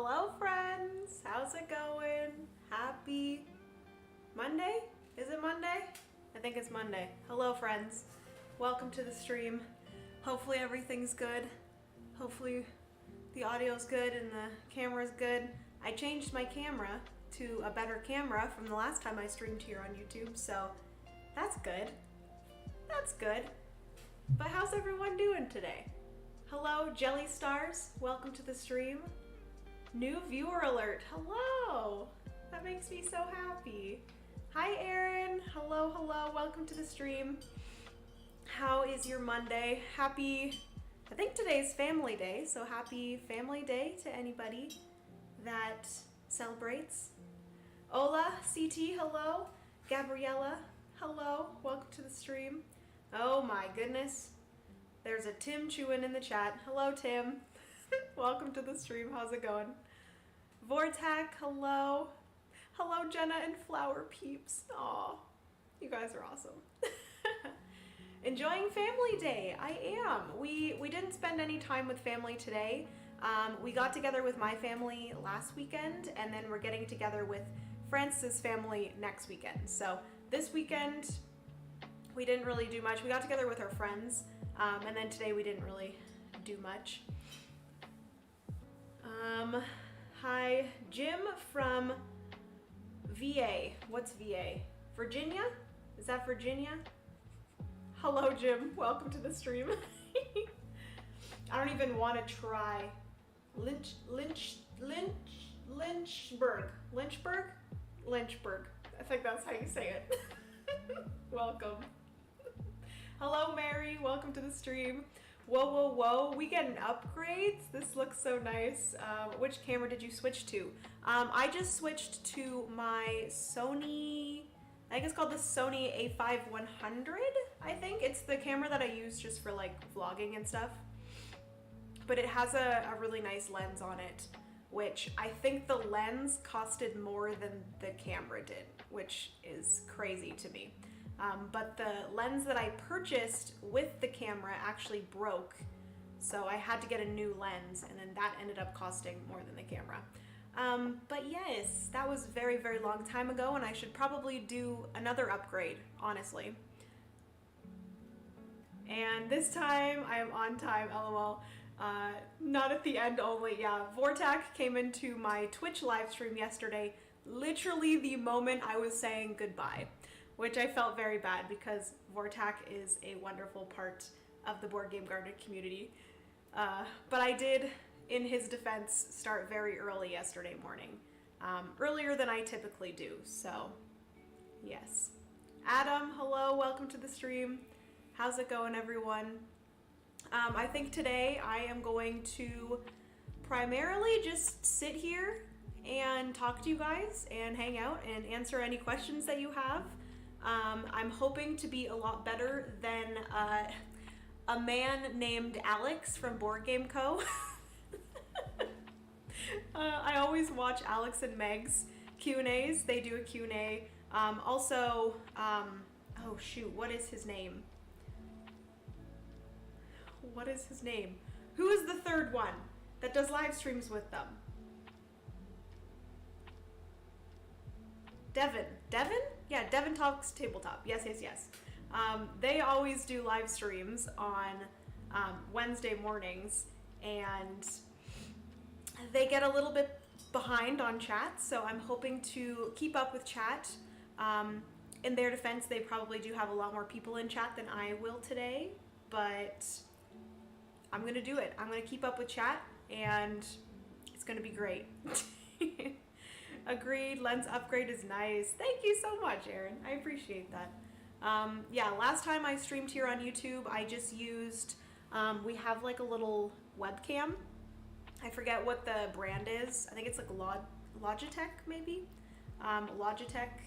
Hello friends, how's it going? Happy Monday? Is it Monday? I think it's Monday. Hello friends, welcome to the stream. Hopefully everything's good. Hopefully the audio's good and the camera's good. I changed my camera to a better camera from the last time I streamed here on YouTube, so that's good. That's good. But how's everyone doing today? Hello, Jelly Stars. Welcome to the stream. New viewer alert. Hello. That makes me so happy. Hi, Erin. Hello, hello. Welcome to the stream. How is your Monday? Happy, I think today's Family Day, so happy Family Day to anybody that celebrates. Ola, CT, hello. Gabriella, hello. Welcome to the stream. Oh my goodness. There's a Tim chewing in the chat. Hello, Tim. Welcome to the stream. How's it going? Vortac, hello. Hello, Jenna and Flower Peeps. Aw, you guys are awesome. Enjoying Family Day. I am. We didn't spend any time with family today. We got together with my family last weekend, and then we're getting together with Francis' family next weekend. So this weekend, we didn't really do much. We got together with our friends. And then today we didn't really do much. Hi, Jim from VA. What's VA? Virginia? Is that Virginia? Hello, Jim. Welcome to the stream. I don't even want to try. Lynchburg. Lynchburg. I think that's how you say it. Welcome. Hello, Mary. Welcome to the stream. Whoa, whoa, whoa. We getting upgrades. This looks so nice. Which camera did you switch to? I just switched to my Sony, I think it's called the Sony A5100, I think. It's the camera that I use just for like vlogging and stuff. But it has a really nice lens on it, which I think the lens costed more than the camera did, which is crazy to me. But the lens that I purchased with the camera actually broke, so I had to get a new lens, and then that ended up costing more than the camera. But yes, that was very, very long time ago, and I should probably do another upgrade, honestly. And this time, I am on time, lol. Not at the end only, yeah. Vortac came into my Twitch live stream yesterday, literally the moment I was saying goodbye, which I felt very bad because Vortac is a wonderful part of the Board Game Garden community. But I did, in his defense, start very early yesterday morning. Earlier than I typically do, so yes. Adam, hello, welcome to the stream. How's it going, everyone? I think today I am going to primarily just sit here and talk to you guys and hang out and answer any questions that you have. I'm hoping to be a lot better than a man named Alex from Board Game Co. I always watch Alex and Meg's Q&As. They do a Q&A. Oh shoot, what is his name? What is his name? Who is the third one that does live streams with them? Devin? Yeah, Devin Talks Tabletop. Yes. They always do live streams on Wednesday mornings, and they get a little bit behind on chat, so I'm hoping to keep up with chat. In their defense, they probably do have a lot more people in chat than I will today, but I'm going to do it. I'm going to keep up with chat, and it's going to be great. Agreed, lens upgrade is nice. Thank you so much, Erin. I appreciate that. Yeah, last time I streamed here on YouTube, I just used, we have like a little webcam. I forget what the brand is. I think it's like Logitech, maybe? Logitech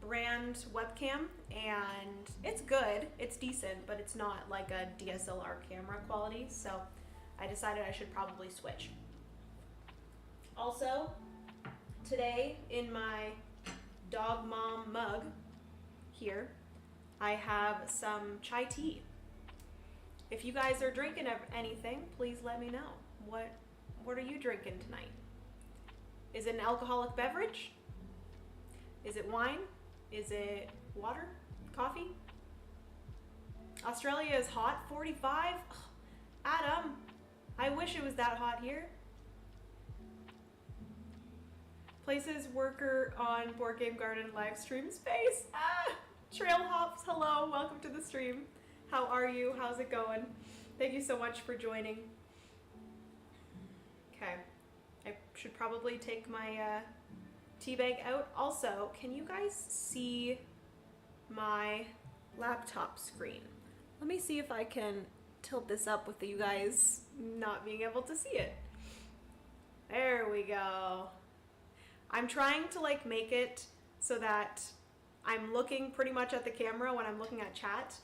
brand webcam, and it's good. It's decent, but it's not like a DSLR camera quality, so I decided I should probably switch. Also, today in my dog mom mug here, I have some chai tea. If you guys are drinking anything, please let me know. What are you drinking tonight? Is it an alcoholic beverage? Is it wine? Is it water? Coffee? Australia is hot, 45? Ugh, Adam, I wish it was that hot here. Places worker on Board Game Garden live stream space. Ah! Trail Hops, hello, welcome to the stream. How are you? How's it going? Thank you so much for joining. Okay, I should probably take my tea bag out. Also, can you guys see my laptop screen? Let me see if I can tilt this up with you guys not being able to see it. There we go. I'm trying to like make it so that I'm looking pretty much at the camera when I'm looking at chat.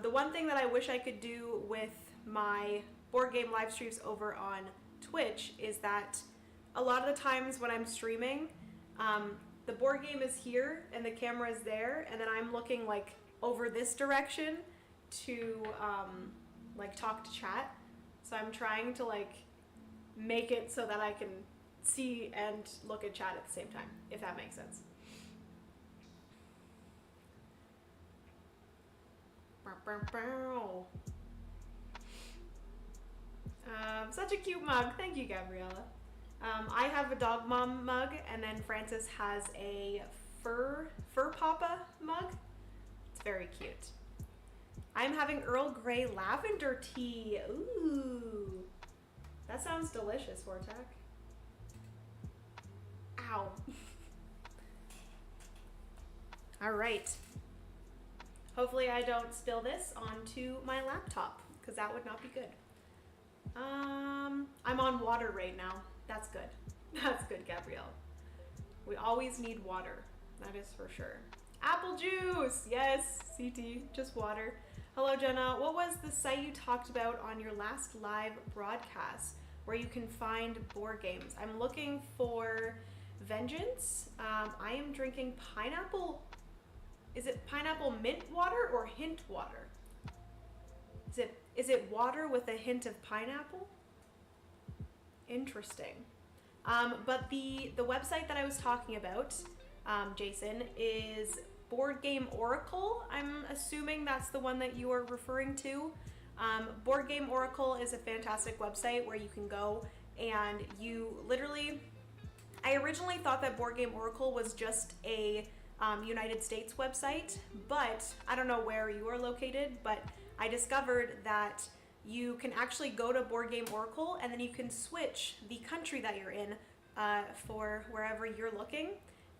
The one thing that I wish I could do with my board game live streams over on Twitch is that a lot of the times when I'm streaming, the board game is here and the camera is there, and then I'm looking like over this direction to like talk to chat. So I'm trying to like make it so that I can see and look at chat at the same time, if that makes sense. Such a cute mug. Thank you, Gabriella. I have a dog mom mug, and then Francis has a fur papa mug. It's very cute. I'm having Earl Grey lavender tea. Ooh, that sounds delicious, Vortak. Ow. All right. Hopefully I don't spill this onto my laptop, because that would not be good. I'm on water right now. That's good. That's good, Gabrielle. We always need water. That is for sure. Apple juice! Yes, CT, just water. Hello, Jenna. What was the site you talked about on your last live broadcast where you can find board games? I'm looking for Vengeance. I am drinking pineapple. Is it pineapple mint water or hint water? Is it water with a hint of pineapple? Interesting. But the website that I was talking about, Jason, is Board Game Oracle. I'm assuming that's the one that you are referring to. Board Game Oracle is a fantastic website where you can go and you literally... I originally thought that Board Game Oracle was just a United States website, but I don't know where you are located, but I discovered that you can actually go to Board Game Oracle and then you can switch the country that you're in for wherever you're looking,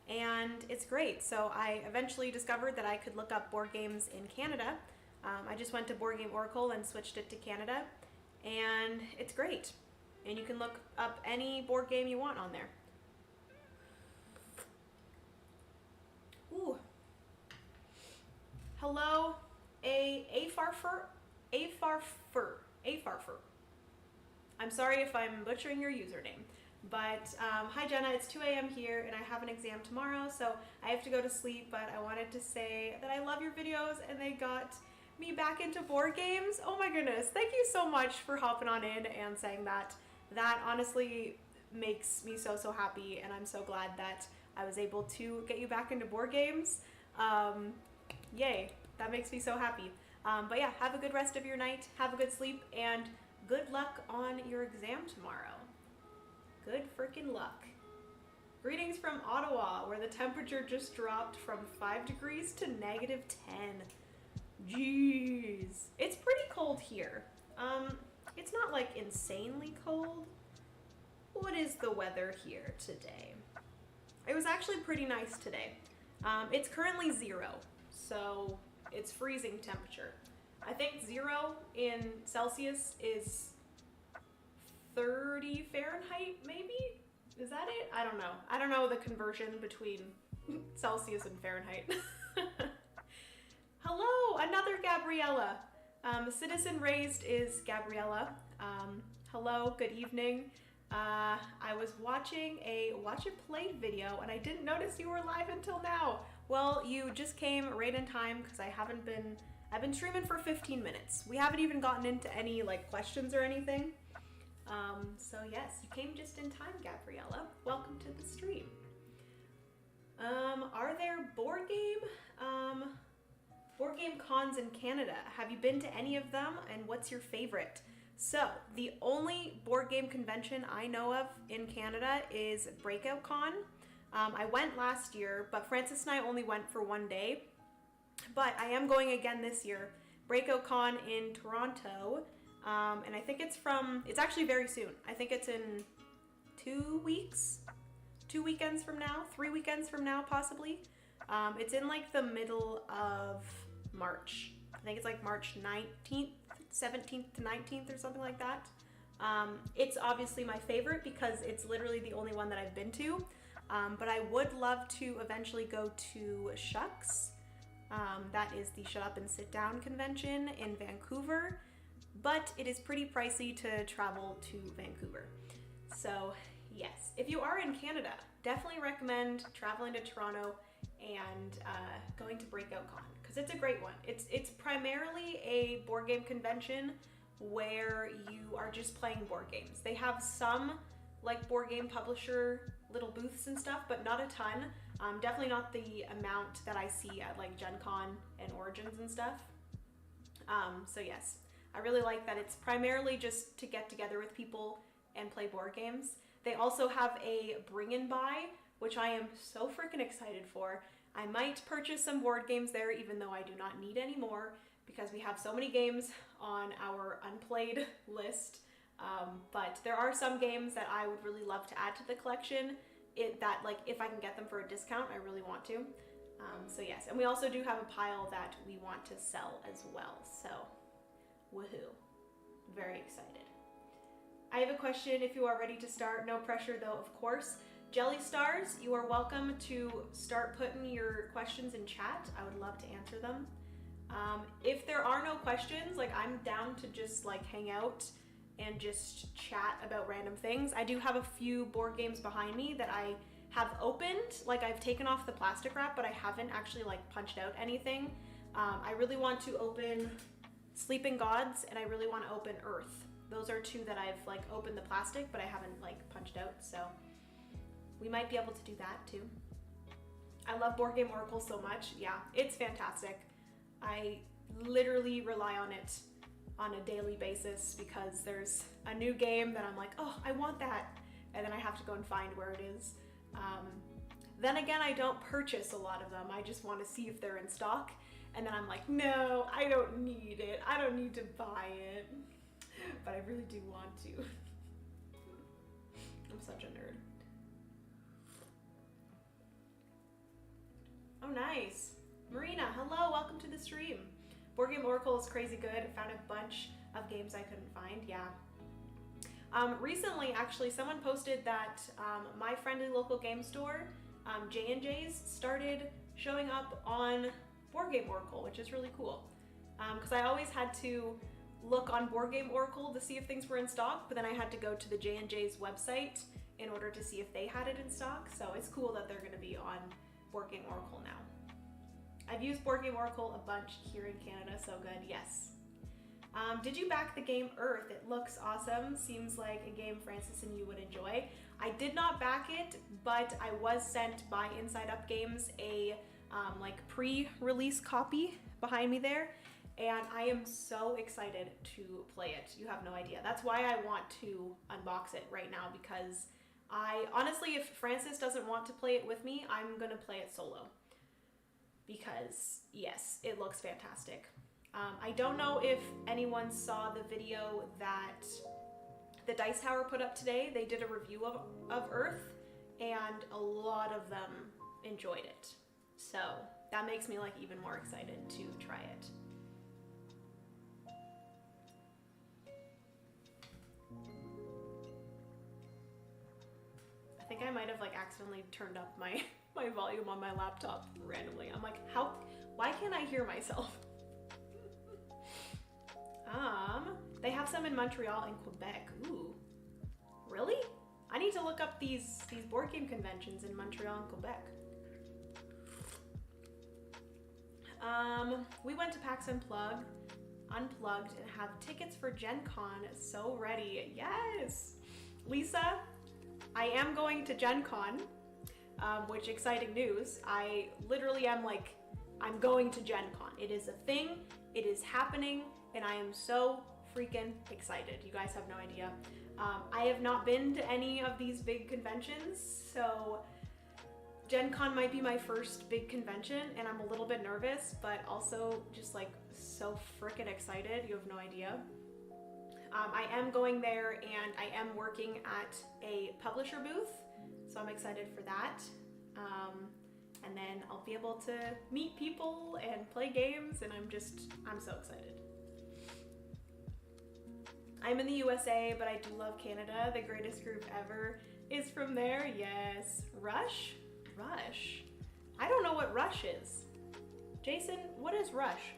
and it's great. So I eventually discovered that I could look up board games in Canada. I just went to Board Game Oracle and switched it to Canada, and it's great. And you can look up any board game you want on there. Ooh. Hello, Afarfer. I'm sorry if I'm butchering your username, but hi Jenna, it's 2 a.m. here and I have an exam tomorrow, so I have to go to sleep, but I wanted to say that I love your videos and they got me back into board games. Oh my goodness, thank you so much for hopping on in and saying that. That honestly makes me so happy, and I'm so glad that I was able to get you back into board games. Yay, that makes me so happy. But yeah, have a good rest of your night, have a good sleep, and good luck on your exam tomorrow. Good freaking luck. Greetings from Ottawa, where the temperature just dropped from 5 degrees to -10. Jeez. It's pretty cold here. It's not like insanely cold. What is the weather here today? It was actually pretty nice today. It's currently 0, so it's freezing temperature. I think 0 in Celsius is 30 Fahrenheit, maybe? Is that it? I don't know. I don't know the conversion between Celsius and Fahrenheit. Hello, another Gabriella. Citizen Raised is Gabriella. Hello, good evening. I was watching a watch and play video and I didn't notice you were live until now. Well, you just came right in time because I've been streaming for 15 minutes. We haven't even gotten into any like questions or anything. So yes, you came just in time, Gabriella. Welcome to the stream. Are there board game cons in Canada? Have you been to any of them, and what's your favorite? So, the only board game convention I know of in Canada is Breakout Con. I went last year, but Francis and I only went for one day. But I am going again this year. Breakout Con in Toronto, and I think it's actually very soon. I think it's in 2 weeks, 2 weekends from now, 3 weekends from now, possibly. It's in like the middle of March. I think it's like March 19th, 17th to 19th or something like that. It's obviously my favorite because it's literally the only one that I've been to. But I would love to eventually go to Shucks. That is the Shut Up and Sit Down convention in Vancouver. But it is pretty pricey to travel to Vancouver. So yes, if you are in Canada, definitely recommend traveling to Toronto and going to Breakout Con, because it's a great one. It's primarily a board game convention where you are just playing board games. They have some like board game publisher little booths and stuff, but not a ton. Definitely not the amount that I see at like Gen Con and Origins and stuff. So yes, I really like that it's primarily just to get together with people and play board games. They also have a bring and buy, which I am so freaking excited for. I might purchase some board games there, even though I do not need any more, because we have so many games on our unplayed list. But there are some games that I would really love to add to the collection, that like if I can get them for a discount, I really want to. So yes, and we also do have a pile that we want to sell as well. So woohoo, very excited. I have a question if you are ready to start. No pressure though, of course. Jelly Stars, you are welcome to start putting your questions in chat. I would love to answer them. If there are no questions, like I'm down to just like hang out and just chat about random things. I do have a few board games behind me that I have opened. Like I've taken off the plastic wrap, but I haven't actually like punched out anything. I really want to open Sleeping Gods, and I really want to open Earth. Those are two that I've like opened the plastic, but I haven't like punched out, so we might be able to do that too. I love Board Game Oracle so much. Yeah, it's fantastic. I literally rely on it on a daily basis because there's a new game that I'm like, oh, I want that. And then I have to go and find where it is. Then again, I don't purchase a lot of them. I just want to see if they're in stock. And then I'm like, no, I don't need it. I don't need to buy it. But I really do want to. I'm such a nerd. Oh, nice. Marina, hello, welcome to the stream. Board Game Oracle is crazy good. I found a bunch of games I couldn't find, yeah. Recently, actually, someone posted that my friendly local game store, J&J's, started showing up on Board Game Oracle, which is really cool. Because I always had to look on Board Game Oracle to see if things were in stock, but then I had to go to the J&J's website in order to see if they had it in stock. So it's cool that they're going to be on Board Game Oracle now. I've used Board Game Oracle a bunch here in Canada, so good, yes. Did you back the game Earth? It looks awesome. Seems like a game Francis and you would enjoy. I did not back it, but I was sent by Inside Up Games a like pre-release copy behind me there, and I am so excited to play it. You have no idea. That's why I want to unbox it right now, because I honestly, if Francis doesn't want to play it with me, I'm gonna play it solo. Because yes, it looks fantastic. I don't know if anyone saw the video that the Dice Tower put up today. They did a review of Earth, and a lot of them enjoyed it. So that makes me like even more excited to try it. I think I might have like accidentally turned up my volume on my laptop randomly. I'm like, why can't I hear myself? They have some in Montreal and Quebec. Ooh, really? I need to look up these board game conventions in Montreal and Quebec. We went to PAX Unplugged. unplugged, and have tickets for Gen Con so ready. Yes! Lisa, I am going to Gen Con, which exciting news. I literally am like, I'm going to Gen Con. It is a thing, it is happening, and I am so freaking excited. You guys have no idea. I have not been to any of these big conventions, so Gen Con might be my first big convention, and I'm a little bit nervous, but also just like so freaking excited. You have no idea. I am going there, and I am working at a publisher booth, so I'm excited for that. And then I'll be able to meet people and play games, and I'm so excited. I'm in the USA, but I do love Canada. The greatest group ever is from there. Yes. Rush? Rush? I don't know what Rush is. Jason, what is Rush?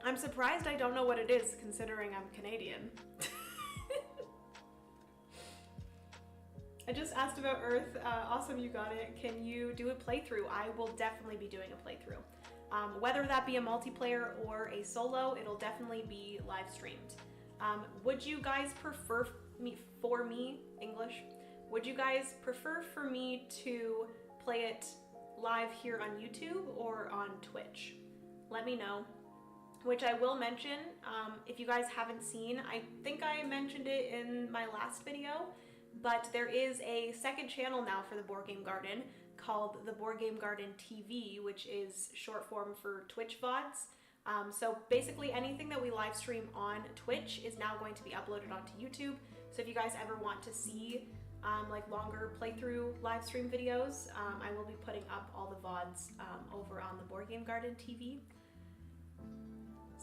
I'm surprised I don't know what it is, considering I'm Canadian. I just asked about Earth. Awesome, you got it. Can you do a playthrough? I will definitely be doing a playthrough. Whether that be a multiplayer or a solo, it'll definitely be live streamed. Would you guys prefer English? Would you guys prefer for me to play it live here on YouTube or on Twitch? Let me know. Which I will mention, if you guys haven't seen, I think I mentioned it in my last video, but there is a second channel now for the Board Game Garden called the Board Game Garden TV, which is short form for Twitch VODs. So basically anything that we live stream on Twitch is now going to be uploaded onto YouTube. So if you guys ever want to see like longer playthrough live stream videos, I will be putting up all the VODs over on the Board Game Garden TV.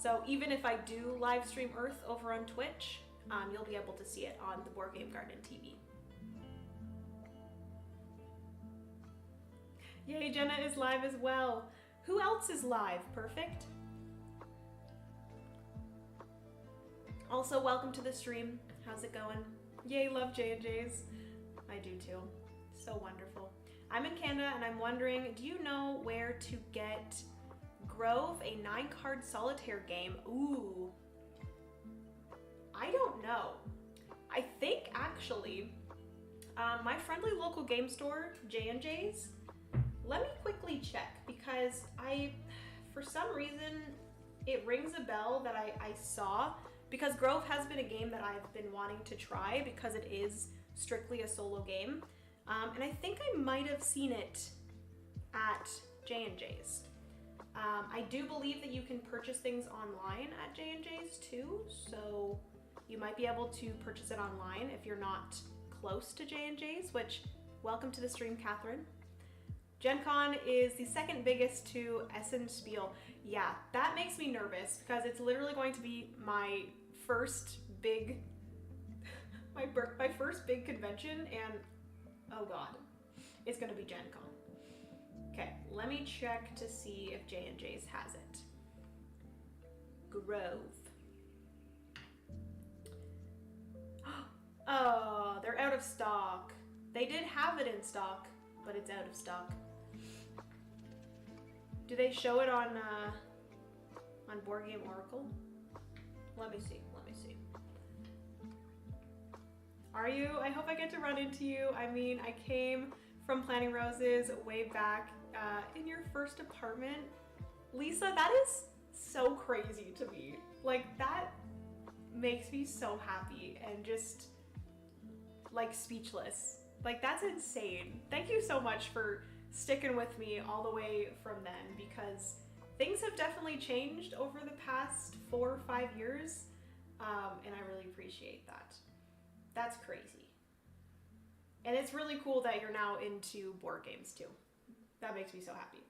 So even if I do live stream Earth over on Twitch, you'll be able to see it on the Board Game Garden TV. Yay, Jenna is live as well. Who else is live? Perfect. Also, welcome to the stream. How's it going? Yay, love J&Js. I do too. So wonderful. I'm in Canada and I'm wondering, do you know where to get Grove, a 9-card solitaire game? Ooh. I don't know. I think actually, my friendly local game store, J&J's, let me quickly check because for some reason, it rings a bell that I saw, because Grove has been a game that I've been wanting to try because it is strictly a solo game. And I think I might have seen it at J&J's. I do believe that you can purchase things online at J&J's too, so you might be able to purchase it online if you're not close to J&J's, which, welcome to the stream, Catherine. Gen Con is the second biggest to Essen Spiel. Yeah, that makes me nervous because it's literally going to be my first big, my first big convention, and oh god, it's gonna be Gen Con. Okay, let me check to see if J&J's has it. Grove. Oh, they're out of stock. They did have it in stock, but it's out of stock. Do they show it on Board Game Oracle? Let me see, let me see. Are you? I hope I get to run into you. I mean, I came from Planting Roses way back in your first apartment. Lisa, that is so crazy to me. Like, that makes me so happy and just like speechless. Like, that's insane. Thank you so much for sticking with me all the way from then, because things have definitely changed over the past 4 or 5 years, and I really appreciate that. That's crazy. And it's really cool that you're now into board games too. That makes me so happy.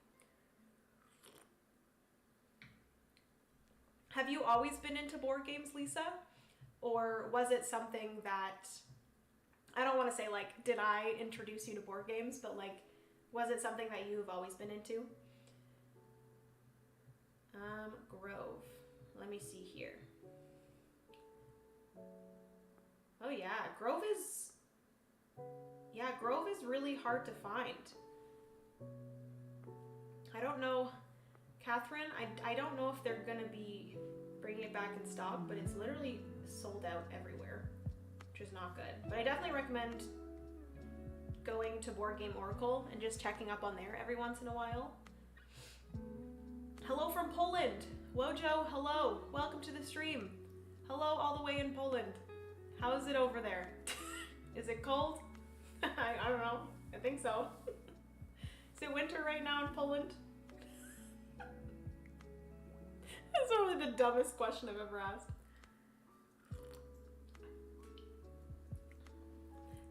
Have you always been into board games, Lisa? Or was it something that, I don't want to say like, did I introduce you to board games, but like, was it something that you've always been into? Grove. Let me see here. Oh yeah, Grove is really hard to find. I don't know, Catherine, I don't know if they're gonna be bringing it back in stock, but it's literally sold out everywhere, which is not good. But I definitely recommend going to Board Game Oracle and just checking up on there every once in a while. Hello from Poland. Wojo, hello. Welcome to the stream. Hello all the way in Poland. How is it over there? Is it cold? I don't know. I think so. Is it winter right now in Poland? That's probably the dumbest question I've ever asked.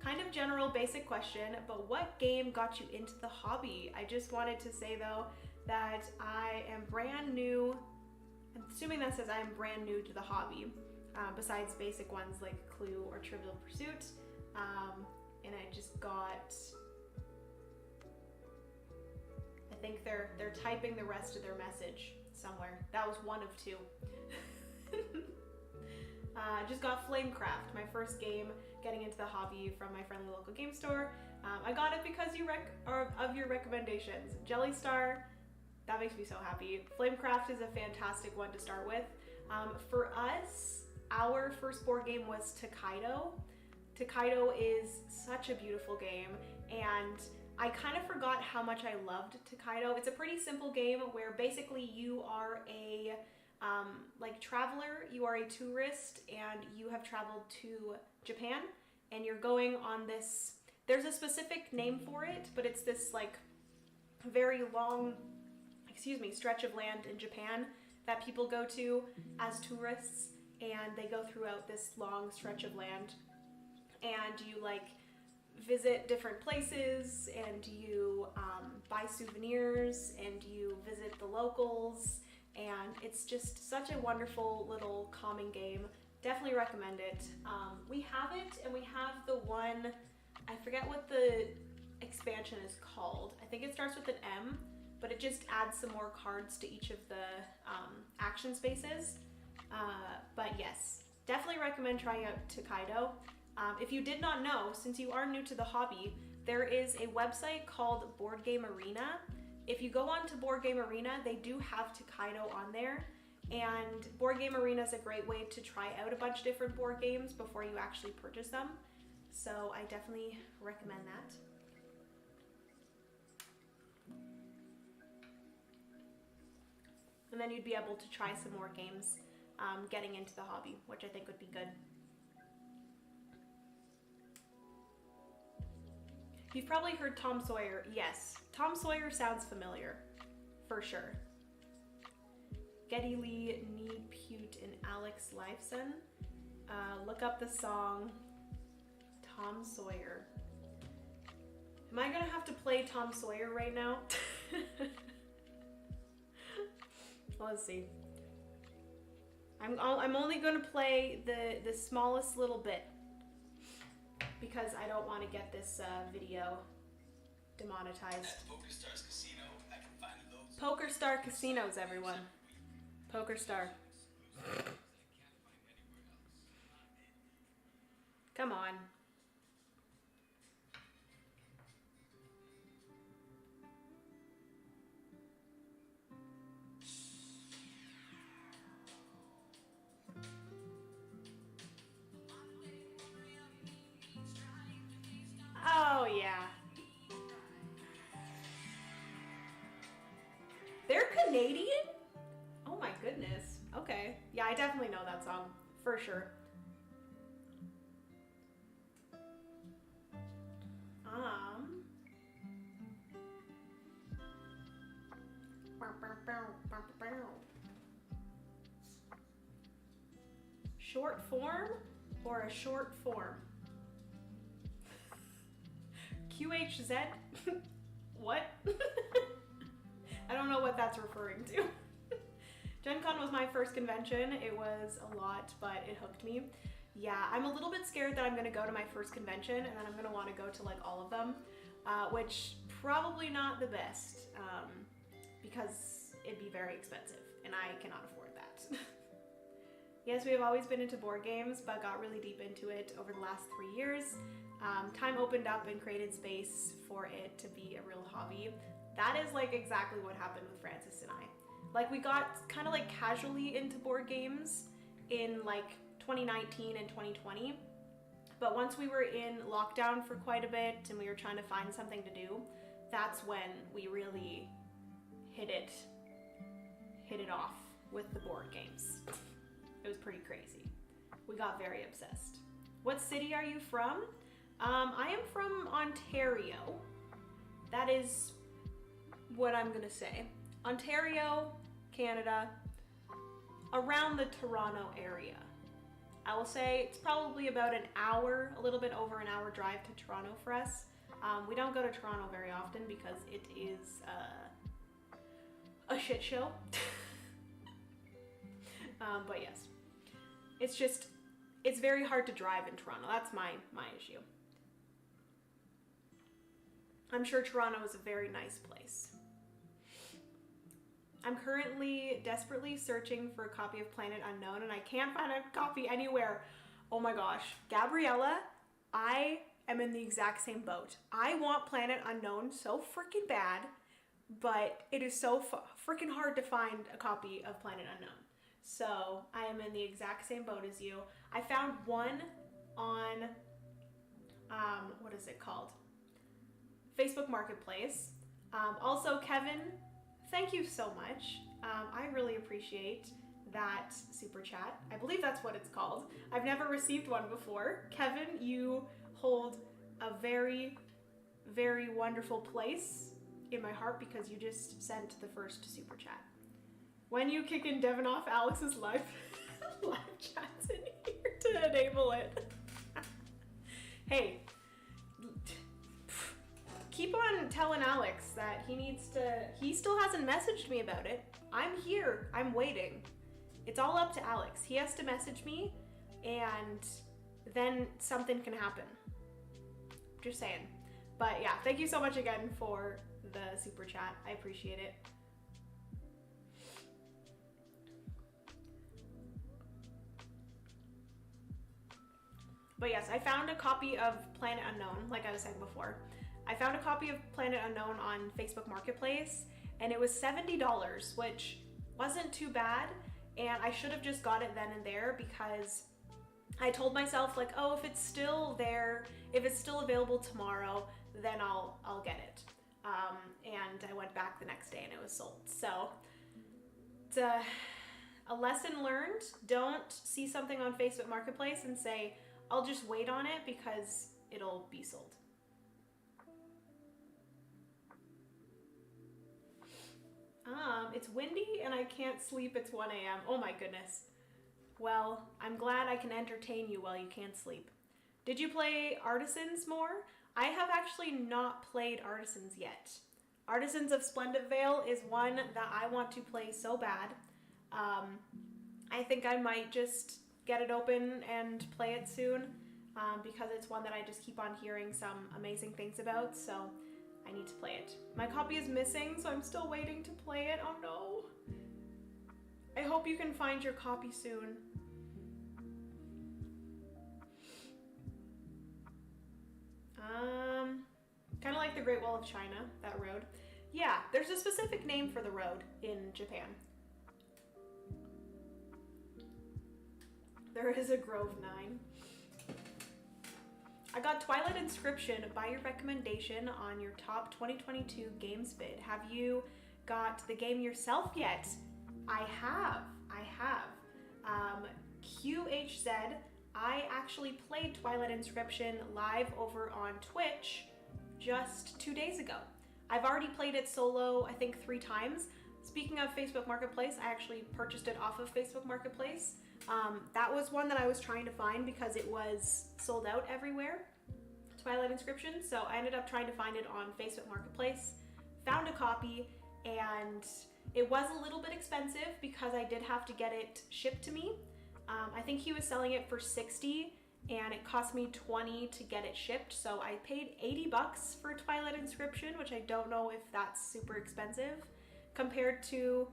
Kind of general basic question, but what game got you into the hobby? I just wanted to say though that I am brand new. I'm assuming that says I am brand new to the hobby, besides basic ones like Clue or Trivial Pursuit. And I just got, I think they're typing the rest of their message somewhere. That was one of two. I just got Flamecraft, my first game getting into the hobby from my friendly local game store. I got it because of your recommendations. Jellystar, that makes me so happy. Flamecraft is a fantastic one to start with. For us, our first board game was Tokaido. Tokaido is such a beautiful game, and I kind of forgot how much I loved Tokaido. It's a pretty simple game where basically you are a like traveler, you are a tourist, and you have traveled to Japan, and you're going on this, there's a specific name for it, but it's this like very long, stretch of land in Japan that people go to as tourists, and they go throughout this long stretch of land, and you like visit different places, and you buy souvenirs, and you visit the locals, and it's just such a wonderful little calming game. Definitely recommend it. We have it, and we have the one, I forget what the expansion is called. I think it starts with an M, but it just adds some more cards to each of the action spaces. But yes, definitely recommend trying out Tokaido. If you did not know, since you are new to the hobby, there is a website called Board Game Arena. If you go on to Board Game Arena, they do have Tokaido on there, and Board Game Arena is a great way to try out a bunch of different board games before you actually purchase them. So I definitely recommend that. And then you'd be able to try some more games getting into the hobby, which I think would be good. You've probably heard Tom Sawyer. Yes, Tom Sawyer sounds familiar, for sure. Geddy Lee, Nee Pute, and Alex Lifeson. Look up the song Tom Sawyer. Am I gonna have to play Tom Sawyer right now? Let's see. I'm only gonna play the smallest little bit, because I don't want to get this video demonetized. Poker Star Casinos, everyone. Poker Star. Come on. Oh, yeah. They're Canadian? Oh my goodness. Okay. Yeah, I definitely know that song. For sure. Short form or a short form? QHZ? What? I don't know what that's referring to. Gen Con was my first convention. It was a lot, but it hooked me. Yeah, I'm a little bit scared that I'm gonna go to my first convention and then I'm gonna wanna go to like all of them, which probably not the best, because it'd be very expensive and I cannot afford that. Yes, we have always been into board games, but got really deep into it over the last 3 years. Time opened up and created space for it to be a real hobby. That is like exactly what happened with Francis and I. Like, we got kind of like casually into board games in like 2019 and 2020. But once we were in lockdown for quite a bit and we were trying to find something to do, that's when we really hit it off with the board games. It was pretty crazy. We got very obsessed. What city are you from? I am from Ontario. That is what I'm gonna say. Ontario, Canada, around the Toronto area. I will say it's probably about an hour, a little bit over an hour drive to Toronto for us. We don't go to Toronto very often because it is a shit show. But yes, it's very hard to drive in Toronto. That's my issue. I'm sure Toronto is a very nice place. I'm currently desperately searching for a copy of Planet Unknown and I can't find a copy anywhere. Oh my gosh. Gabriella, I am in the exact same boat. I want Planet Unknown so freaking bad, but it is so freaking hard to find a copy of Planet Unknown. So I am in the exact same boat as you. I found one on, what is it called? Facebook Marketplace. Also, Kevin, thank you so much. I really appreciate that super chat. I believe that's what it's called. I've never received one before. Kevin, you hold a very, very wonderful place in my heart because you just sent the first super chat. When you kick in Devin off Alex's live chats in here to enable it. Hey, keep on telling Alex that he still hasn't messaged me about it. I'm here, I'm waiting. It's all up to Alex. He has to message me and then something can happen. Just saying. But yeah, thank you so much again for the super chat. I appreciate it. But yes, I found a copy of Planet Unknown, like I was saying before. I found a copy of Planet Unknown on Facebook Marketplace, and it was $70, which wasn't too bad, and I should have just got it then and there because I told myself, like, oh, if it's still there, if it's still available tomorrow, then I'll get it. And I went back the next day and it was sold. So it's a lesson learned. Don't see something on Facebook Marketplace and say, I'll just wait on it because it'll be sold. It's windy and I can't sleep. It's 1 a.m. Oh my goodness. Well, I'm glad I can entertain you while you can't sleep. Did you play Artisans more? I have actually not played Artisans yet. Artisans of Splendid Vale is one that I want to play so bad. I think I might just get it open and play it soon because it's one that I just keep on hearing some amazing things about, so I need to play it. My copy is missing, so I'm still waiting to play it. Oh no. I hope you can find your copy soon. Kind of like the Great Wall of China, that road. Yeah, there's a specific name for the road in Japan. There is a Grove 9. I got Twilight Inscription by your recommendation on your top 2022 games vid. Have you got the game yourself yet? I have. QHZ, I actually played Twilight Inscription live over on Twitch just 2 days ago. I've already played it solo, I think 3 times. Speaking of Facebook Marketplace, I actually purchased it off of Facebook Marketplace. That was one that I was trying to find because it was sold out everywhere, Twilight Inscription, so I ended up trying to find it on Facebook Marketplace, found a copy, and it was a little bit expensive because I did have to get it shipped to me. I think he was selling it for $60 and it cost me $20 to get it shipped, so I paid $80 for Twilight Inscription, which I don't know if that's super expensive compared to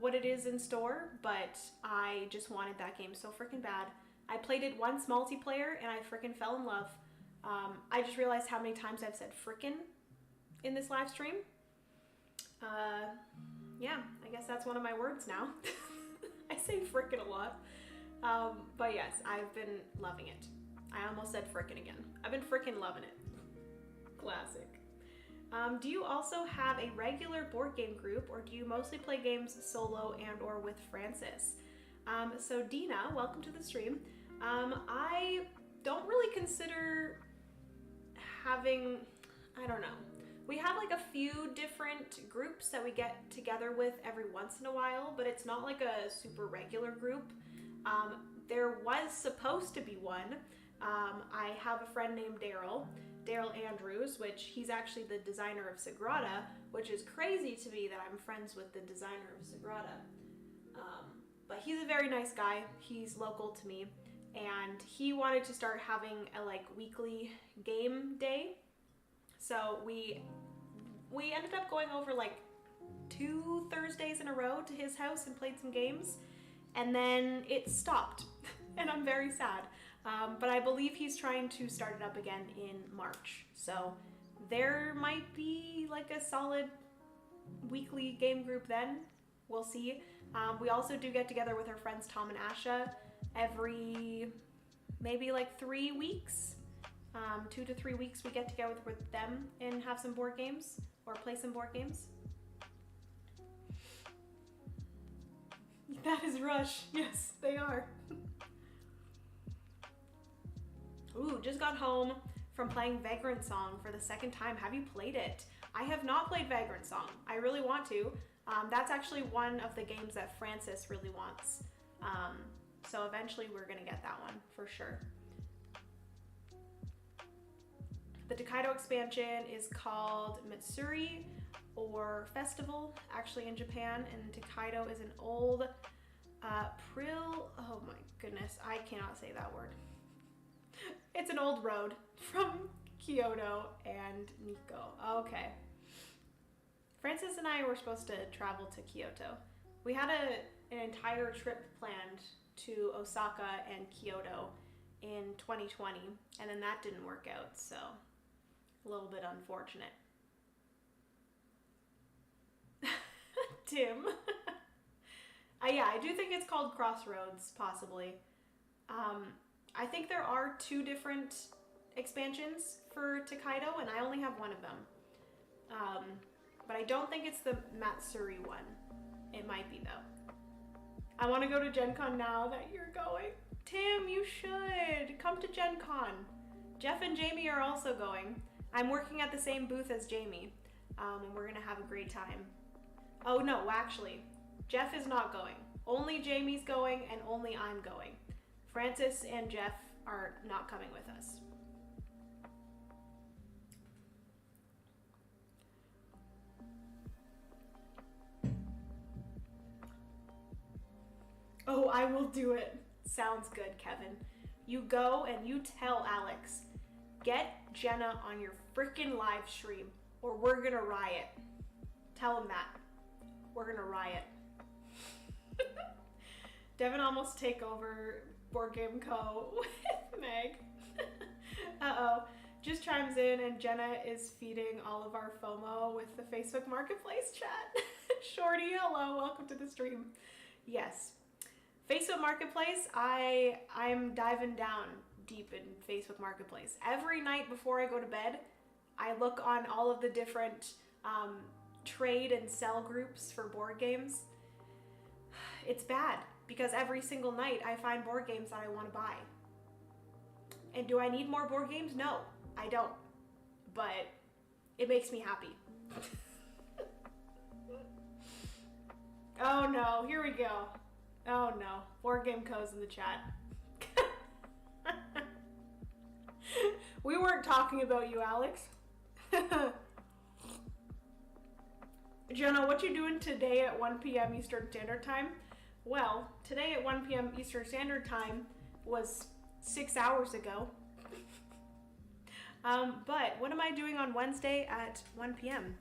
what it is in store, but I just wanted that game so freaking bad. I played it once multiplayer and I freaking fell in love. I just realized how many times I've said frickin' in this live stream. yeah, I guess that's one of my words now. I say frickin' a lot. But yes, I've been loving it. I almost said frickin' again. I've been frickin' loving it. Classic. Do you also have a regular board game group, or do you mostly play games solo and or with Francis? So Dina, welcome to the stream. I don't really consider having, I don't know. We have like a few different groups that we get together with every once in a while, but it's not like a super regular group. There was supposed to be one. I have a friend named Daryl Andrews, which he's actually the designer of Sagrada, which is crazy to me that I'm friends with the designer of Sagrada. But he's a very nice guy. He's local to me, and he wanted to start having a like weekly game day. So we ended up going over like 2 Thursdays in a row to his house and played some games, and then it stopped, and I'm very sad. But I believe he's trying to start it up again in March. So there might be like a solid weekly game group then. We'll see. We also do get together with our friends Tom and Asha every maybe like 3 weeks. 2 to 3 weeks we get together with them and have some board games or play some board games. That is Rush. Yes, they are. Ooh, just got home from playing Vagrant Song for the second time. Have you played it? I have not played Vagrant Song. I really want to. That's actually one of the games that Francis really wants. So eventually we're gonna get that one for sure. The Tokaido expansion is called Mitsuri or Festival, actually in Japan, and Tokaido is an old oh my goodness, I cannot say that word. It's an old road from Kyoto and Nikko. Okay. Francis and I were supposed to travel to Kyoto. We had an entire trip planned to Osaka and Kyoto in 2020, and then that didn't work out, so a little bit unfortunate. Tim. Yeah, I do think it's called Crossroads, possibly. I think there are 2 different expansions for Tokaido, and I only have one of them. But I don't think it's the Matsuri one. It might be, though. I want to go to Gen Con now that you're going. Tim, you should. Come to Gen Con. Jeff and Jamie are also going. I'm working at the same booth as Jamie, and we're going to have a great time. Oh, no, actually, Jeff is not going. Only Jamie's going, and only I'm going. Francis and Jeff are not coming with us. Oh, I will do it. Sounds good, Kevin. You go and you tell Alex, get Jenna on your freaking live stream or we're gonna riot. Tell him that. We're gonna riot. Devin almost take over Board Game Co. with Meg. Uh-oh. Just chimes in and Jenna is feeding all of our FOMO with the Facebook Marketplace chat. Shorty, hello, welcome to the stream. Yes. Facebook Marketplace, I'm diving down deep in Facebook Marketplace. Every night before I go to bed, I look on all of the different trade and sell groups for board games. It's bad because every single night I find board games that I want to buy. And do I need more board games? No, I don't. But it makes me happy. Oh no, here we go. Oh no, Board Game Co's in the chat. We weren't talking about you, Alex. Jenna, what you doing today at 1 p.m. Eastern Standard Time? Well, today at 1 p.m. Eastern Standard Time was 6 hours ago. But what am I doing on Wednesday at 1 p.m.?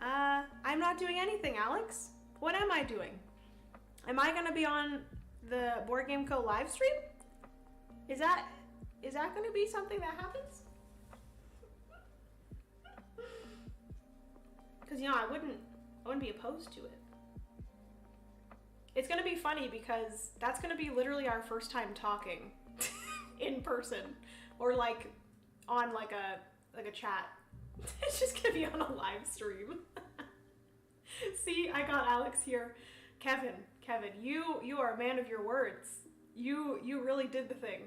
I'm not doing anything, Alex. What am I doing? Am I gonna be on the Board Game Co. live stream? Is that gonna be something that happens? Because I wouldn't be opposed to it. It's gonna be funny because that's gonna be literally our first time talking in person, or like on like a chat. It's just gonna be on a live stream. See, I got Alex here. Kevin, you are a man of your words. You really did the thing.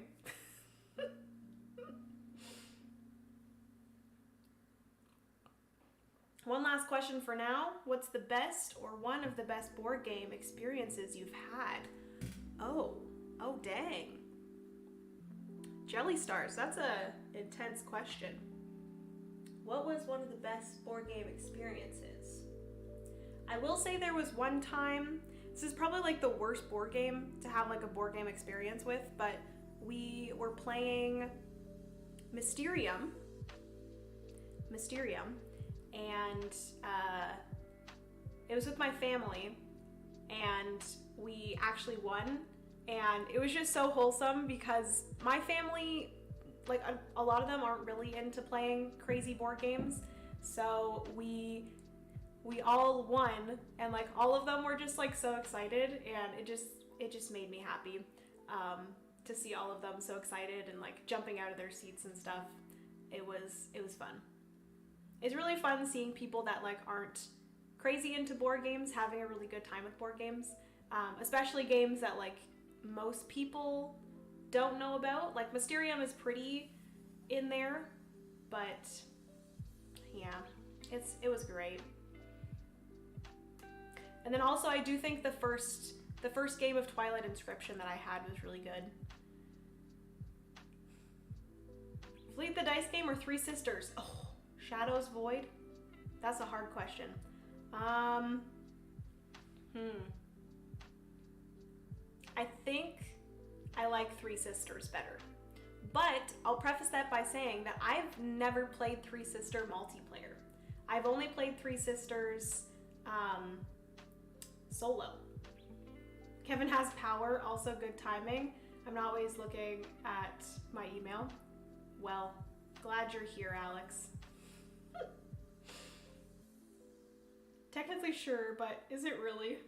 One last question for now. What's the best or one of the best board game experiences you've had? Oh dang. Jelly Stars, that's a intense question. What was one of the best board game experiences? I will say there was one time, this is probably like the worst board game to have like a board game experience with, but we were playing Mysterium, and it was with my family, and we actually won, and it was just so wholesome because my family, like a lot of them aren't really into playing crazy board games, so we all won, and like all of them were just like so excited, and it just made me happy to see all of them so excited and like jumping out of their seats and stuff. It was fun. It's really fun seeing people that like aren't crazy into board games having a really good time with board games, especially games that like most people don't know about. Like Mysterium is pretty in there, but yeah, it was great. And then also I do think the first game of Twilight Inscription that I had was really good. Fleet the Dice Game or Three Sisters? Oh, Shadows Void? That's a hard question. I think I like Three Sisters better. But I'll preface that by saying that I've never played Three Sister multiplayer. I've only played Three Sisters solo. Kevin has power, also good timing. I'm not always looking at my email. Well, glad you're here, Alex. Technically sure, but is it really?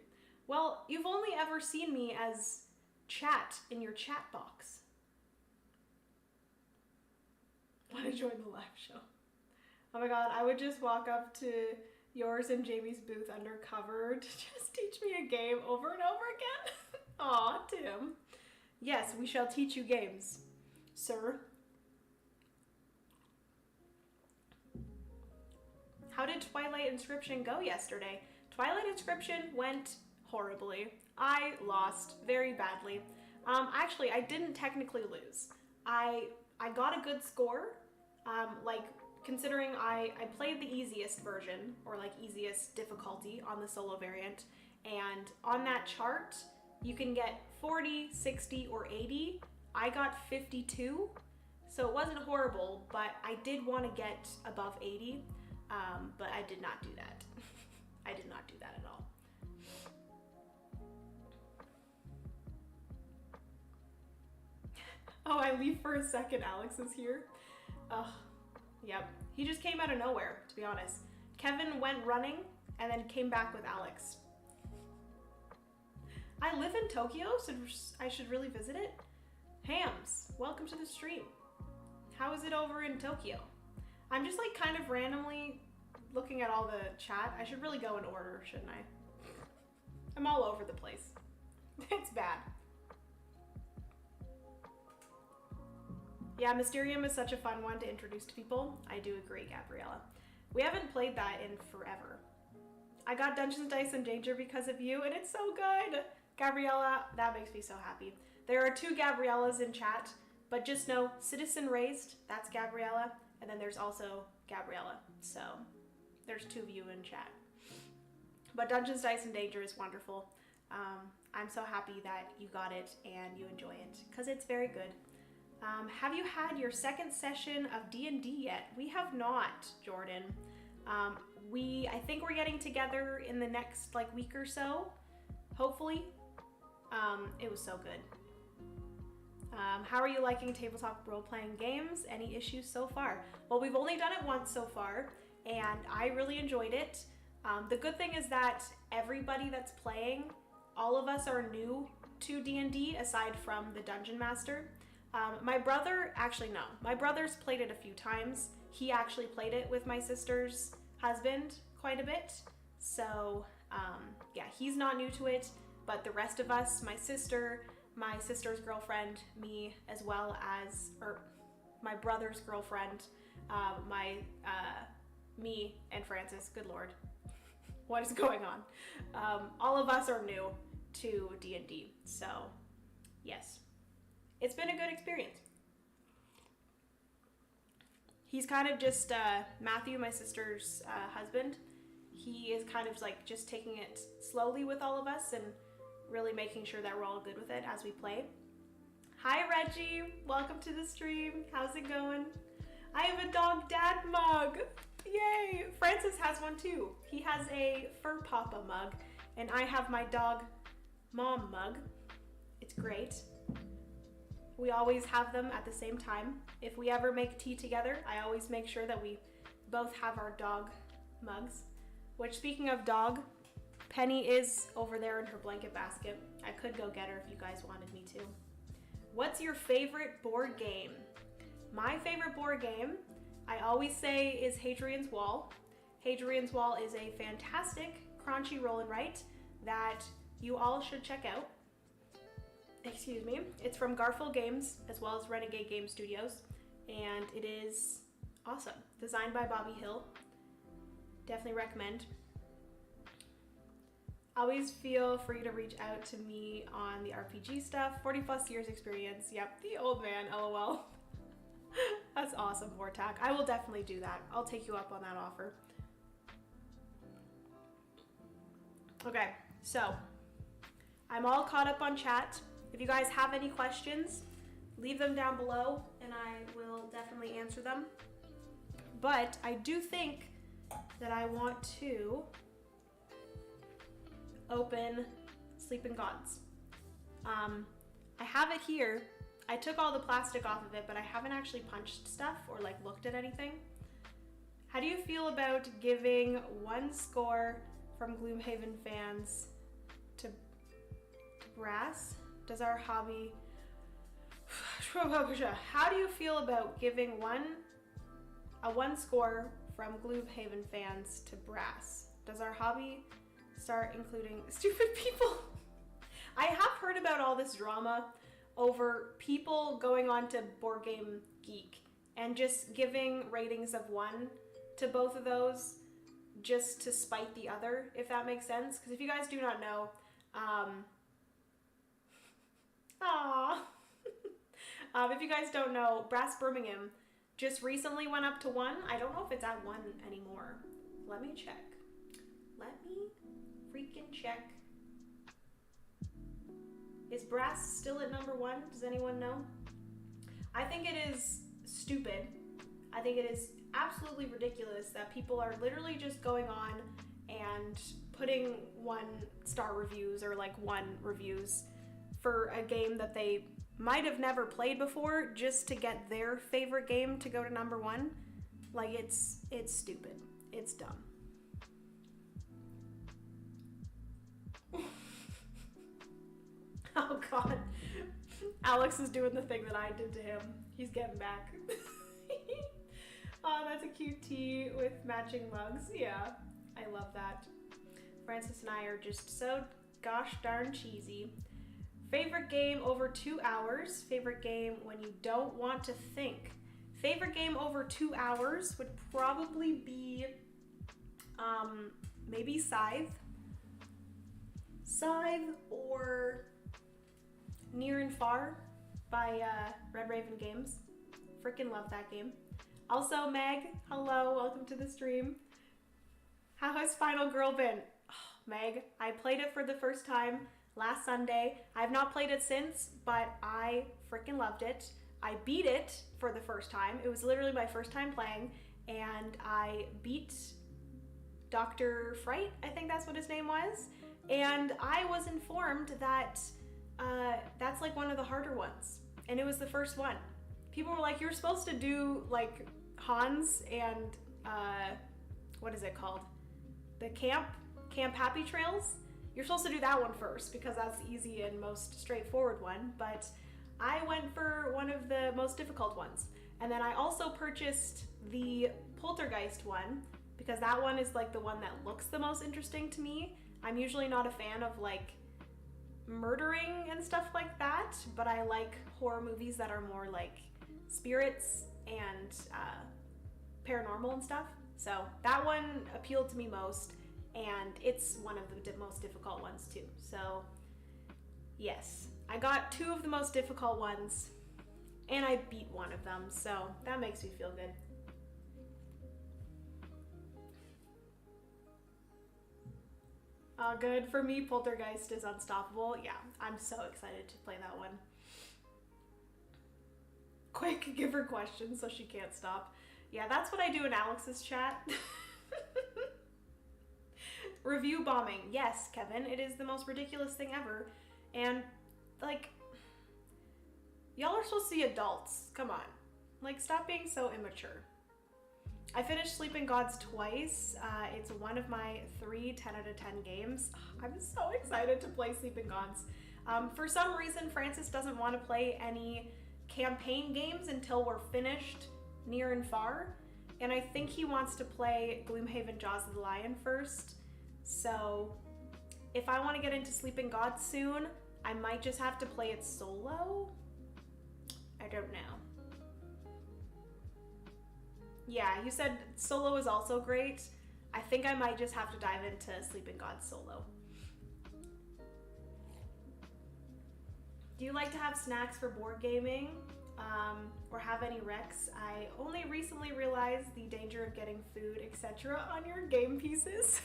Well, you've only ever seen me as chat in your chat box. Want to join the live show? Oh my god, I would just walk up to yours and Jamie's booth undercover to just teach me a game over and over again. Aw, Tim. Yes, we shall teach you games, sir. How did Twilight Inscription go yesterday? Twilight Inscription went horribly. I lost very badly. Actually, I didn't technically lose. I got a good score. Like, considering I played the easiest version, or like easiest difficulty on the solo variant, and on that chart, you can get 40, 60, or 80. I got 52, so it wasn't horrible, but I did want to get above 80. But I did not do that. I did not do that at all. Oh, I leave for a second. Alex is here. Yep. He just came out of nowhere, to be honest. Kevin went running and then came back with Alex. I live in Tokyo, so I should really visit it. Hams, welcome to the stream. How is it over in Tokyo? I'm just like kind of randomly looking at all the chat. I should really go in order, shouldn't I? I'm all over the place. It's bad. Yeah, Mysterium is such a fun one to introduce to people. I do agree, Gabriella. We haven't played that in forever. I got Dungeons, Dice, and Danger because of you, and it's so good. Gabriella, that makes me so happy. There are two Gabriellas in chat, but just know Citizen Raised, that's Gabriella, and then there's also Gabriella. So there's two of you in chat. But Dungeons, Dice, and Danger is wonderful. I'm so happy that you got it and you enjoy it, because it's very good. Have you had your second session of D&D yet? We have not, Jordan. I think we're getting together in the next like week or so, hopefully. It was so good. How are you liking tabletop role-playing games? Any issues so far? Well, we've only done it once so far, and I really enjoyed it. The good thing is that everybody that's playing all of us are new to D&D aside from the Dungeon Master. My brother, actually no, my brother's played it a few times. He actually played it with my sister's husband quite a bit. So yeah, he's not new to it, but the rest of us, my sister's girlfriend, me, as well as, or my brother's girlfriend, me and Francis, good Lord, what is going on? All of us are new to D&D, so yes, it's been a good experience. He's kind of just, Matthew, my sister's husband, he is kind of like just taking it slowly with all of us and really making sure that we're all good with it as we play. Hi Reggie, welcome to the stream. How's it going? I have a dog dad mug. Yay! Francis has one too. He has a Fur Papa mug and I have my dog mom mug. It's great. We always have them at the same time. If we ever make tea together, I always make sure that we both have our dog mugs. Which, speaking of dog, Penny is over there in her blanket basket. I could go get her if you guys wanted me to. What's your favorite board game? My favorite board game, I always say, is Hadrian's Wall. Hadrian's Wall is a fantastic crunchy roll and write that you all should check out. Excuse me. It's from Garfield Games as well as Renegade Game Studios, and it is awesome. Designed by Bobby Hill. Definitely recommend. Always feel free to reach out to me on the RPG stuff. 40 plus years experience. Yep, the old man, LOL. That's awesome, Vortak. I will definitely do that. I'll take you up on that offer. Okay, so I'm all caught up on chat. If you guys have any questions, leave them down below and I will definitely answer them. But I do think that I want to open Sleeping Gods. I have it here. I took all the plastic off of it, but I haven't actually punched stuff or like looked at anything. How do you feel about giving one score from Gloomhaven fans to Brass? Does our hobby... How do you feel about giving one score from Gloomhaven fans to Brass? Does our hobby start including stupid people? I have heard about all this drama over people going on to Board Game Geek and just giving ratings of 1 to both of those just to spite the other, if that makes sense. Because if you guys do not know, if you guys don't know, Brass Birmingham just recently went up to 1. I don't know if it's at 1 anymore. Let me check. Let me freaking check. Is Brass still at number 1? Does anyone know? I think it is stupid. I think it is absolutely ridiculous that people are literally just going on and putting 1-star reviews or like 1 reviews for a game that they might have never played before just to get their favorite game to go to number 1. Like it's stupid. It's dumb. Oh god. Alex is doing the thing that I did to him. He's getting back. Oh, that's a cute tee with matching mugs. Yeah, I love that. Francis and I are just so gosh darn cheesy. Favorite game over 2 hours. Favorite game when you don't want to think. Favorite game over 2 hours would probably be maybe Scythe. Scythe or Near and Far by Red Raven Games. Freaking love that game. Also, Meg, hello, welcome to the stream. How has Final Girl been? Oh, Meg, I played it for the first time last Sunday. I have not played it since, but I freaking loved it. I beat it for the first time. It was literally my first time playing, and I beat Dr. Fright, I think that's what his name was. And I was informed that that's like one of the harder ones. And it was the first one. People were like, you're supposed to do like Hans and what is it called? The Camp Happy Trails. you're supposed to do that one first because that's the easy and most straightforward one, but I went for one of the most difficult ones. And then I also purchased the Poltergeist one because that one is like the one that looks the most interesting to me. I'm usually not a fan of like murdering and stuff like that, but I like horror movies that are more like spirits and paranormal and stuff. So that one appealed to me most, and it's one of the most difficult ones too. So yes, I got 2 of the most difficult ones and I beat one of them, so that makes me feel good. Good. For me, Poltergeist is unstoppable. Yeah, I'm so excited to play that one. Quick, give her questions so she can't stop. Yeah, that's what I do in Alex's chat. Review bombing. Yes, Kevin, it is the most ridiculous thing ever. And, like, y'all are supposed to be adults. Come on. Like, stop being so immature. I finished Sleeping Gods twice. It's one of my 3 10 out of 10 games. I'm so excited to play Sleeping Gods. For some reason, Francis doesn't want to play any campaign games until we're finished Near and Far. And I think he wants to play Gloomhaven Jaws of the Lion first. So if I want to get into Sleeping Gods soon, I might just have to play it solo. I don't know. Yeah, you said solo is also great. I think I might just have to dive into Sleeping Gods solo. Do you like to have snacks for board gaming? Or have any recs? I only recently realized the danger of getting food, etc. on your game pieces.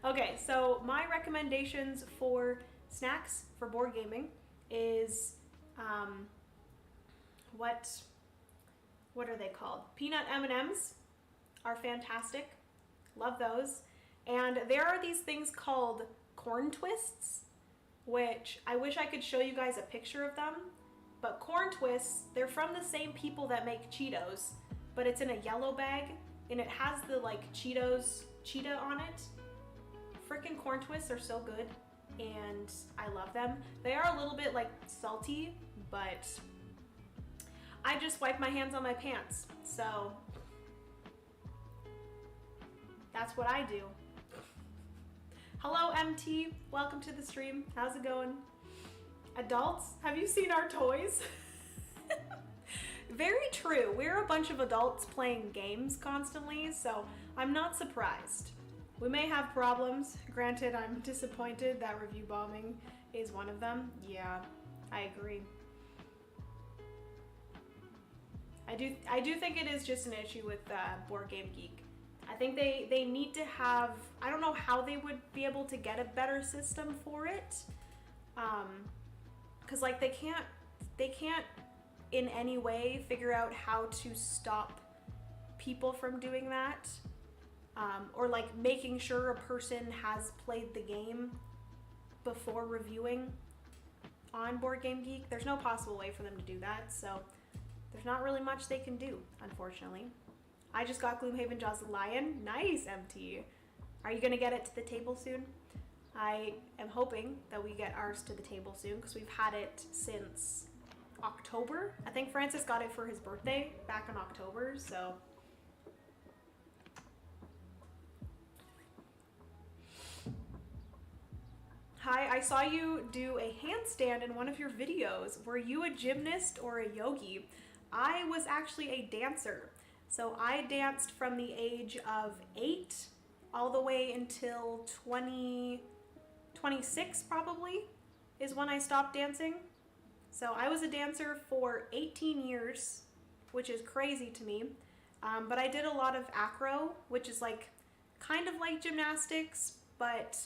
Okay, so my recommendations for snacks for board gaming is what are they called? Peanut M&Ms are fantastic. Love those. And there are these things called corn twists, which I wish I could show you guys a picture of them. But corn twists, they're from the same people that make Cheetos, but it's in a yellow bag and it has the like Cheetos cheetah on it. Frickin' corn twists are so good and I love them. They are a little bit like salty, but I just wipe my hands on my pants. So that's what I do. Hello MT, welcome to the stream. How's it going? Adults, have you seen our toys? Very true. We're a bunch of adults playing games constantly, so I'm not surprised. We may have problems. Granted, I'm disappointed that review bombing is one of them. Yeah, I agree. I do think it is just an issue with Board Game Geek. I think they need to have, I don't know how they would be able to get a better system for it. Cause like they can't in any way figure out how to stop people from doing that. Or like making sure a person has played the game before reviewing on Board Game Geek. There's no possible way for them to do that, so there's not really much they can do, unfortunately. I just got Gloomhaven Jaws of the Lion. Nice, MT. Are you gonna get it to the table soon? I am hoping that we get ours to the table soon because we've had it since October. I think Francis got it for his birthday back in October, so. Hi, I saw you do a handstand in one of your videos. Were you a gymnast or a yogi? I was actually a dancer. So I danced from the age of 8 all the way until 26 probably is when I stopped dancing. So I was a dancer for 18 years, which is crazy to me. But I did a lot of acro, which is like kind of like gymnastics, but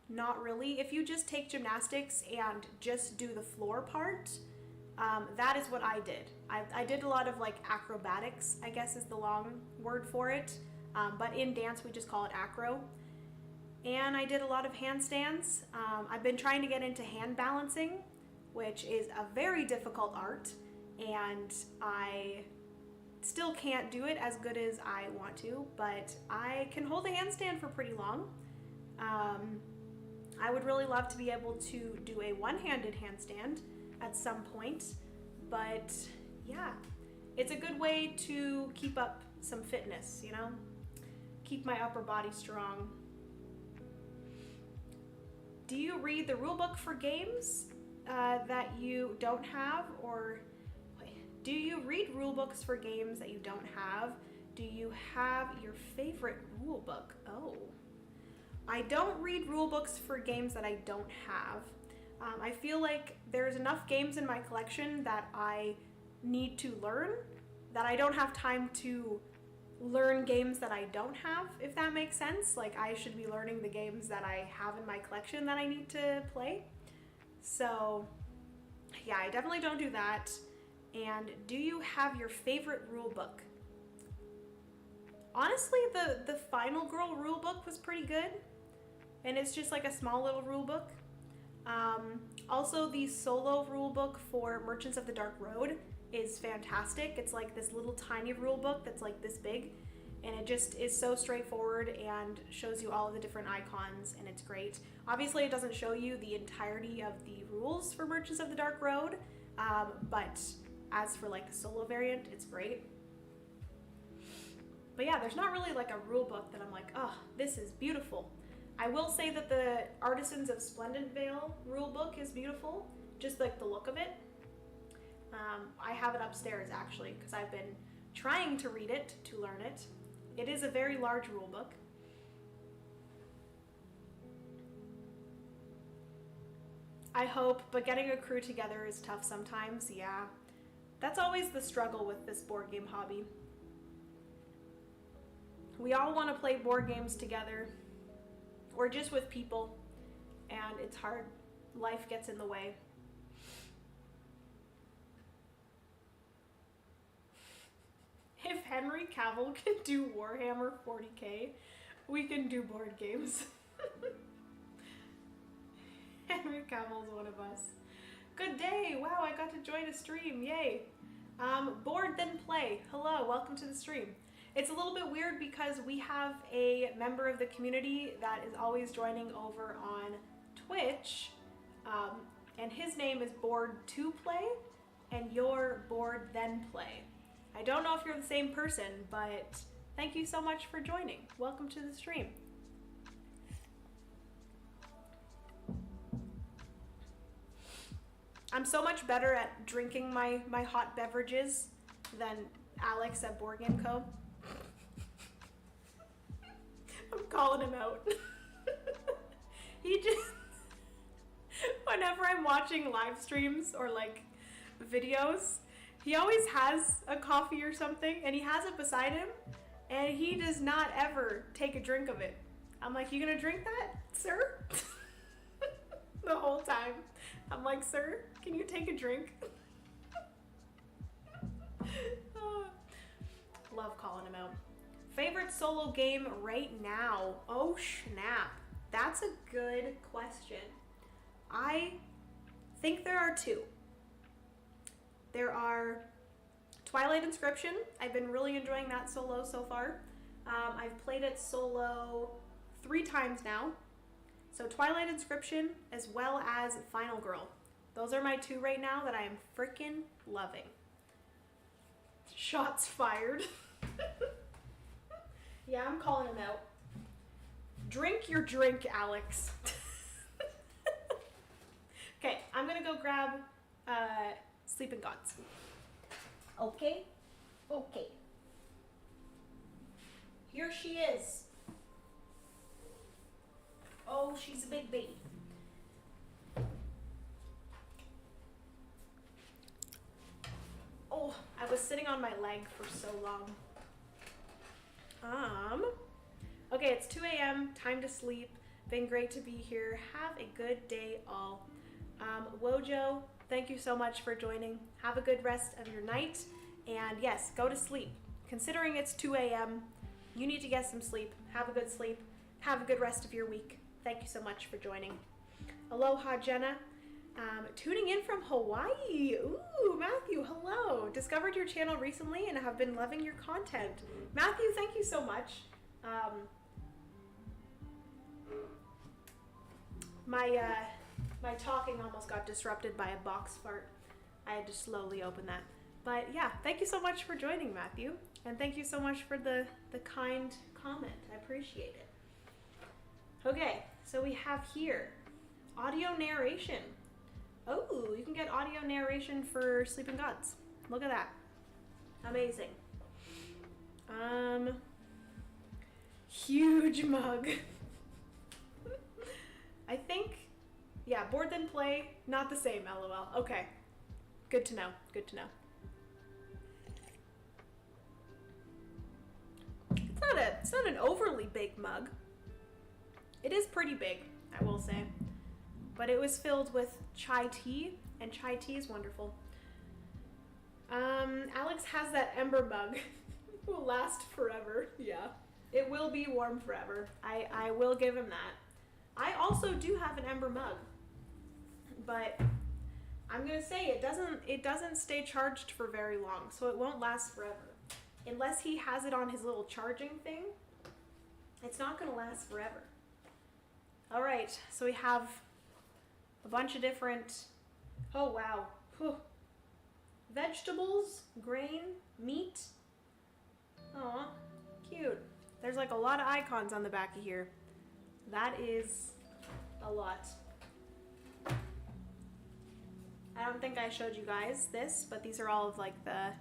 not really. If you just take gymnastics and just do the floor part, that is what I did. I did a lot of like acrobatics, I guess is the long word for it. But in dance, we just call it acro. And I did a lot of handstands. I've been trying to get into hand balancing, which is a very difficult art. And I still can't do it as good as I want to, but I can hold a handstand for pretty long. I would really love to be able to do a one-handed handstand at some point, but yeah, it's a good way to keep up some fitness, you know? Keep my upper body strong. Do you read the rule book for games that you don't have, or do you read rule books for games that you don't have? Do you have your favorite rule book? Oh, I don't read rule books for games that I don't have. I feel like there's enough games in my collection that I need to learn, that I don't have time to learn games that I don't have, if that makes sense. Like, I should be learning the games that I have in my collection that I need to play. So yeah, I definitely don't do that. And do you have your favorite rule book? Honestly, the Final Girl rule book was pretty good, and it's just like a small little rule book. Also, the solo rule book for Merchants of the Dark Road is fantastic. It's like this little tiny rule book that's like this big, and it just is so straightforward and shows you all of the different icons, and it's great. Obviously, it doesn't show you the entirety of the rules for Merchants of the Dark Road, but as for like the solo variant, it's great. But yeah, there's not really like a rule book that I'm like, oh, this is beautiful. I will say that the Artisans of Splendid Vale rule book is beautiful, just like the look of it. I have it upstairs actually, because I've been trying to read it, to learn it. It is a very large rule book. I hope, but getting a crew together is tough sometimes, yeah. That's always the struggle with this board game hobby. We all want to play board games together, or just with people, and it's hard. Life gets in the way. If Henry Cavill can do Warhammer 40k, we can do board games. Henry Cavill's one of us. Good day! Wow, I got to join a stream, yay! Board then play. Hello, welcome to the stream. It's a little bit weird because we have a member of the community that is always joining over on Twitch, and his name is Board to Play, and you're Board then Play. I don't know if you're the same person, but thank you so much for joining. Welcome to the stream. I'm so much better at drinking my hot beverages than Alex at Board Game Co. I'm calling him out. He just, whenever I'm watching live streams or like videos, he always has a coffee or something, and he has it beside him, and he does not ever take a drink of it. I'm like, you gonna drink that, sir? The whole time. I'm like, sir, can you take a drink? Love calling him out. Favorite solo game right now? Oh snap. That's a good question. I think there are two. There are Twilight Inscription. I've been really enjoying that solo so far. I've played it solo 3 times now. So Twilight Inscription as well as Final Girl. Those are my 2 right now that I am freaking loving. Shots fired. Yeah, I'm calling him out. Drink your drink, Alex. Okay, I'm gonna go grab Sleeping Gods. Okay? Okay. Here she is. Oh, she's a big baby. Oh, I was sitting on my leg for so long. Okay, it's 2 a.m., time to sleep. Been great to be here. Have a good day all. Wojo, thank you so much for joining. Have a good rest of your night. And yes, go to sleep. Considering it's 2 a.m., you need to get some sleep. Have a good sleep. Have a good rest of your week. Thank you so much for joining. Aloha, Jenna. Tuning in from Hawaii. Ooh, Matthew, hello. Discovered your channel recently and have been loving your content. Matthew, thank you so much. My talking almost got disrupted by a box fart. I had to slowly open that. But yeah, thank you so much for joining, Matthew. And thank you so much for the kind comment. I appreciate it. Okay, so we have here audio narration. Oh, you can get audio narration for Sleeping Gods. Look at that. Amazing. Huge mug. I think, yeah, board then play, not the same, LOL. Okay, good to know, good to know. It's not an overly big mug. It is pretty big, I will say. But it was filled with chai tea, and chai tea is wonderful. Alex has that ember mug. It will last forever, yeah. It will be warm forever. I will give him that. I also do have an ember mug, but I'm gonna say it doesn't stay charged for very long, so it won't last forever. Unless he has it on his little charging thing, it's not gonna last forever. All right, so we have a bunch of different, oh wow, whew. Vegetables, grain, meat. Aw, cute. There's like a lot of icons on the back of here. That is a lot. I don't think I showed you guys this, but these are all of like the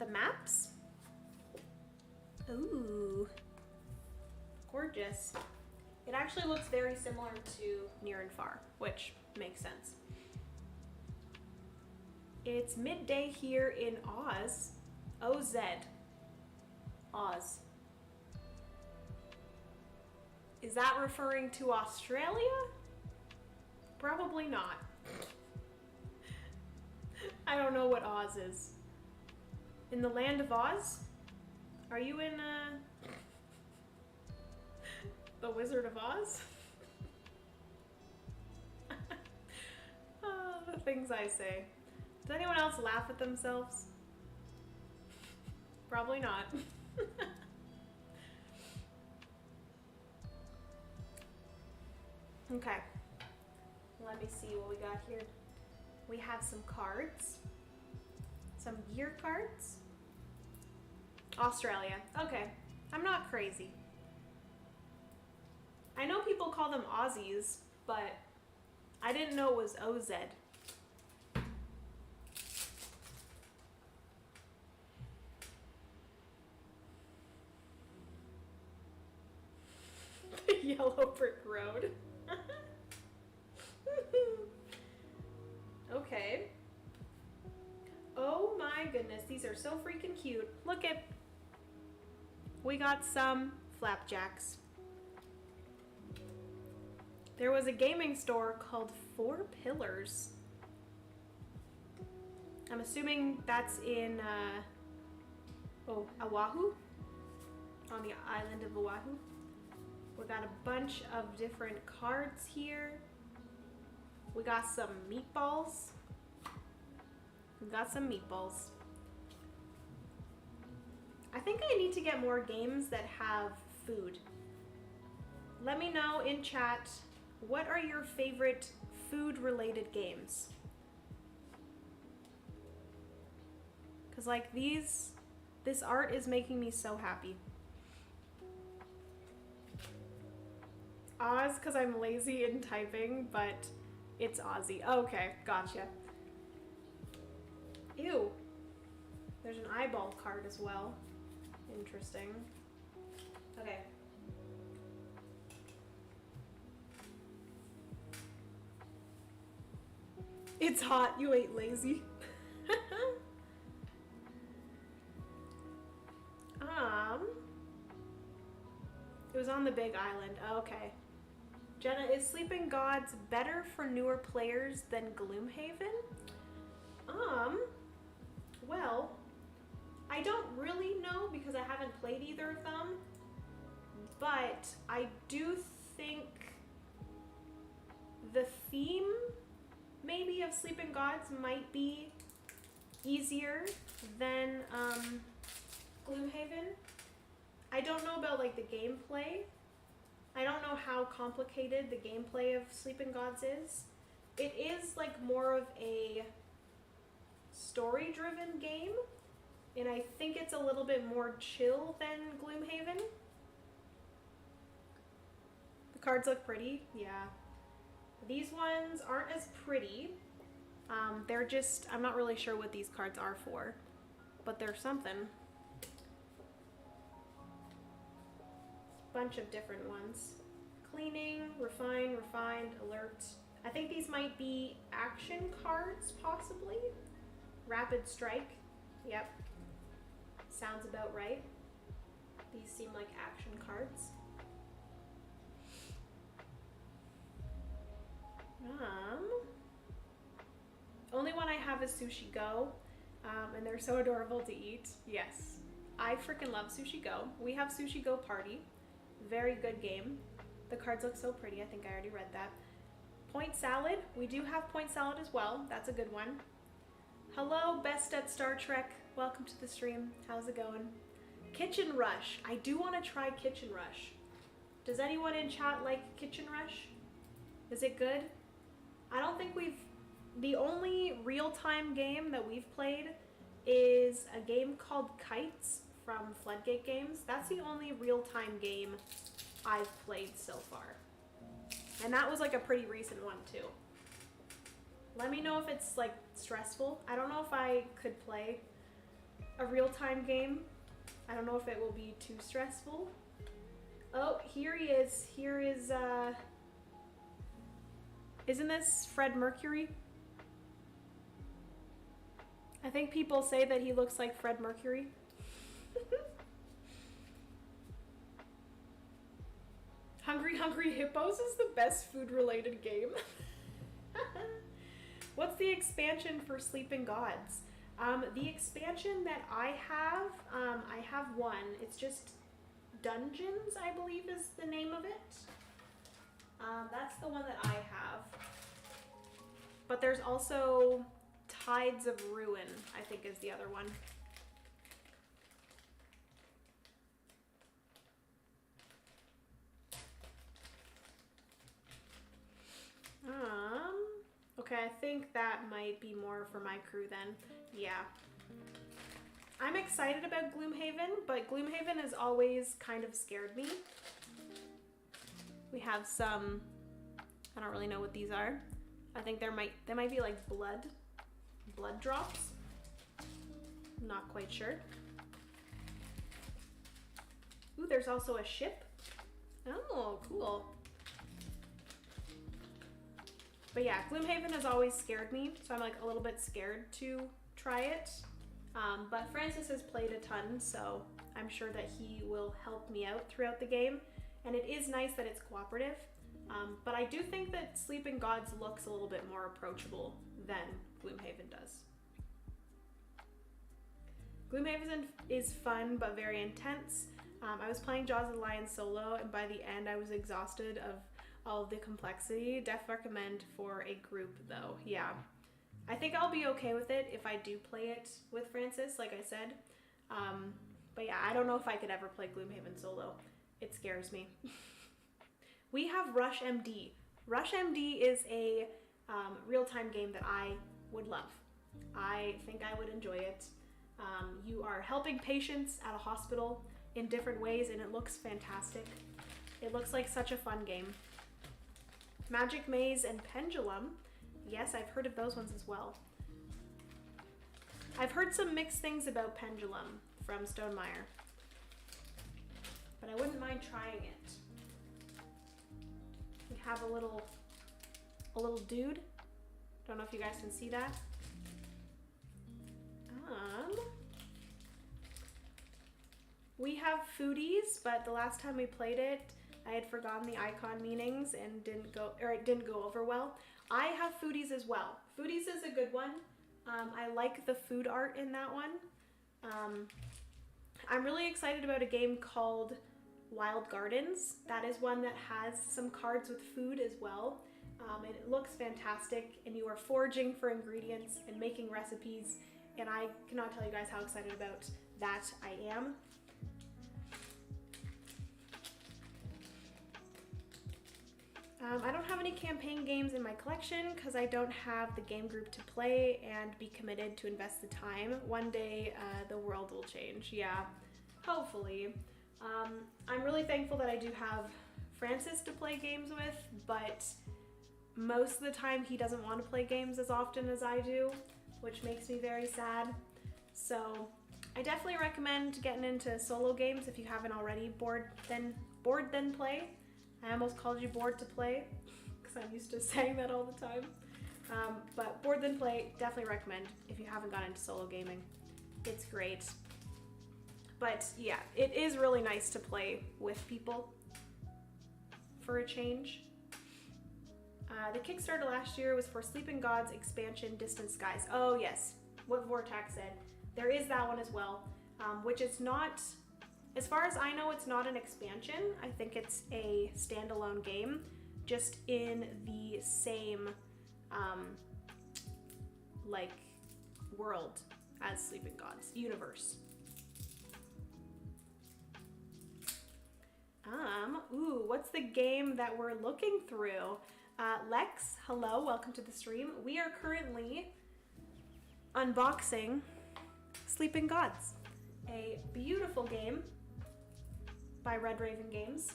maps. Ooh, gorgeous. It actually looks very similar to Near and Far, which makes sense. It's midday here in Oz. OZ. Oz. Is that referring to Australia? Probably not. I don't know what Oz is. In the land of Oz? Are you in the Wizard of Oz? Oh, the things I say. Does anyone else laugh at themselves? Probably not. Okay, let me see what we got here. We have some cards, some gear cards. Australia, okay, I'm not crazy. I know people call them Aussies, but I didn't know it was OZ. The yellow brick road. Okay. Oh my goodness, these are so freaking cute. Look at, we got some flapjacks. There was a gaming store called Four Pillars. I'm assuming that's in Oahu, on the island of Oahu. We got a bunch of different cards here. We got some meatballs. I think I need to get more games that have food. Let me know in chat, what are your favorite food-related games? Because like this art is making me so happy. Oz, because I'm lazy in typing, but it's Aussie. Okay, gotcha. Ew. There's an eyeball card as well. Interesting. Okay. It's hot, you ain't lazy. It was on the Big Island. Okay. Jenna, is Sleeping Gods better for newer players than Gloomhaven? Well, I don't really know because I haven't played either of them, but I do think the theme maybe of Sleeping Gods might be easier than Gloomhaven. I don't know about like the gameplay, I don't know how complicated the gameplay of Sleeping Gods is. It is like more of a story-driven game, and I think it's a little bit more chill than Gloomhaven. The cards look pretty, yeah. These ones aren't as pretty. They're just, I'm not really sure what these cards are for, but they're something. Bunch of different ones. Cleaning, refine, refined, alert. I think these might be action cards, possibly. Rapid strike. Yep. Sounds about right. These seem like action cards. Only one I have is Sushi Go, and they're so adorable to eat. Yes, I freaking love Sushi Go. We have Sushi Go Party. Very good game. The cards look so pretty. I think I already read that. Point Salad. We do have Point Salad as well. That's a good one. Hello, Best at Star Trek. Welcome to the stream. How's it going? Kitchen Rush. I do want to try Kitchen Rush. Does anyone in chat like Kitchen Rush? Is it good? I don't think we've... The only real-time game that we've played is a game called Kites from Floodgate Games. That's the only real-time game I've played so far. And that was like a pretty recent one too. Let me know if it's like stressful. I don't know if I could play a real-time game. I don't know if it will be too stressful. Oh, here he is. Here is, isn't this Fred Mercury? I think people say that he looks like Fred Mercury. Hungry Hungry Hippos is the best food-related game. What's the expansion for Sleeping Gods? The expansion that I have one. It's just Dungeons, I believe is the name of it. That's the one that I have. But there's also Tides of Ruin, I think is the other one. Okay, I think that might be more for my crew then. Yeah. I'm excited about Gloomhaven, but Gloomhaven has always kind of scared me. We have some, I don't really know what these are. I think they might be like blood drops. Not quite sure. Ooh, there's also a ship. Oh, cool. But yeah, Gloomhaven has always scared me, so I'm like a little bit scared to try it. But Francis has played a ton, so I'm sure that he will help me out throughout the game. And it is nice that it's cooperative. But I do think that Sleeping Gods looks a little bit more approachable than Gloomhaven does. Gloomhaven is fun, but very intense. I was playing Jaws of the Lion solo, and by the end I was exhausted of all of the complexity. Def recommend for a group though, yeah. I think I'll be okay with it if I do play it with Francis, like I said. But yeah, I don't know if I could ever play Gloomhaven solo. It scares me. We have Rush MD. Rush MD is a real-time game that I would love. I think I would enjoy it. You are helping patients at a hospital in different ways, and it looks fantastic. It looks like such a fun game. Magic Maze and Pendulum. Yes, I've heard of those ones as well. I've heard some mixed things about Pendulum from Stonemeyer, but I wouldn't mind trying it. We have a little dude. Don't know if you guys can see that. We have Foodies, but the last time we played it, I had forgotten the icon meanings and it didn't go over well. I have Foodies as well. Foodies is a good one. I like the food art in that one. I'm really excited about a game called Wild Gardens. That is one that has some cards with food as well. And it looks fantastic, and you are foraging for ingredients and making recipes, and I cannot tell you guys how excited about that I am. I don't have any campaign games in my collection because I don't have the game group to play and be committed to invest the time. One day the world will change, yeah, hopefully. I'm really thankful that I do have Francis to play games with, but most of the time he doesn't want to play games as often as I do, which makes me very sad. So I definitely recommend getting into solo games if you haven't already. Bored then play. I almost called you bored to play because I'm used to saying that all the time. But bored then play, definitely recommend if you haven't gotten into solo gaming. It's great. But yeah, it is really nice to play with people for a change. The Kickstarter last year was for Sleeping Gods expansion Distant Skies. Oh yes, what Vortac said. There is that one as well, which is not, as far as I know, it's not an expansion. I think it's a standalone game, just in the same like world as Sleeping Gods, universe. Ooh, what's the game that we're looking through? Lex, hello, welcome to the stream. We are currently unboxing Sleeping Gods, a beautiful game by Red Raven Games.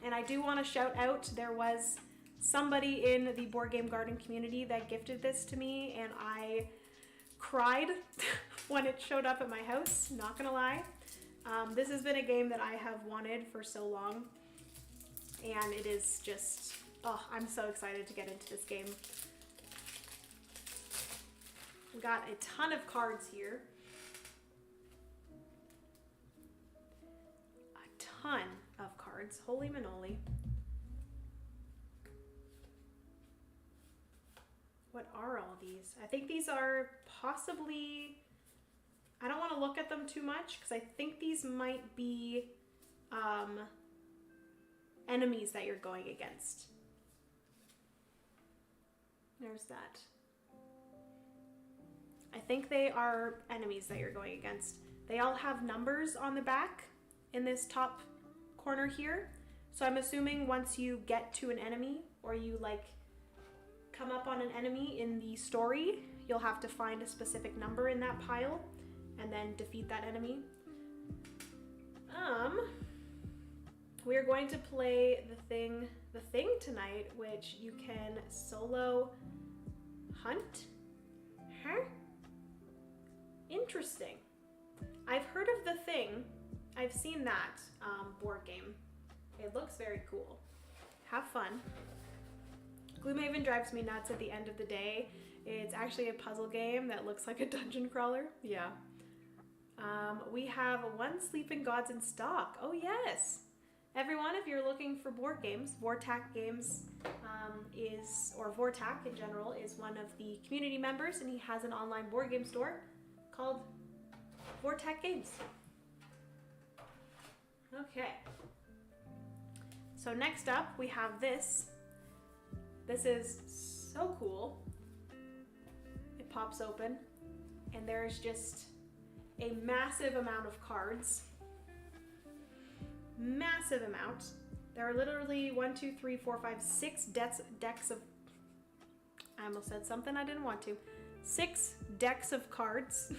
And I do want to shout out, there was somebody in the Board Game Garden community that gifted this to me, and I cried when it showed up at my house, not gonna lie. This has been a game that I have wanted for so long, and it is just, oh, I'm so excited to get into this game. We got a ton of cards here. A ton of cards, holy manoli. What are all these? I think these are possibly, I don't want to look at them too much because I think these might be enemies that you're going against. There's that. I think they are enemies that you're going against. They all have numbers on the back in this top corner here. So I'm assuming once you get to an enemy, or you like come up on an enemy in the story, you'll have to find a specific number in that pile and then defeat that enemy. We are going to play the thing tonight, which you can solo hunt. Huh? Interesting. I've heard of the thing. I've seen that board game. It looks very cool. Have fun. Gloomhaven drives me nuts at the end of the day. It's actually a puzzle game that looks like a dungeon crawler. Yeah. We have one Sleeping Gods in stock. Oh yes. Everyone, if you're looking for board games, Vortac Games or Vortac in general, is one of the community members, and he has an online board game store called Vortac Games. Okay. So next up we have this. This is so cool. It pops open and there's just a massive amount of cards. Massive amount. There are literally 6 decks of, I almost said something I didn't want to. 6 decks of cards.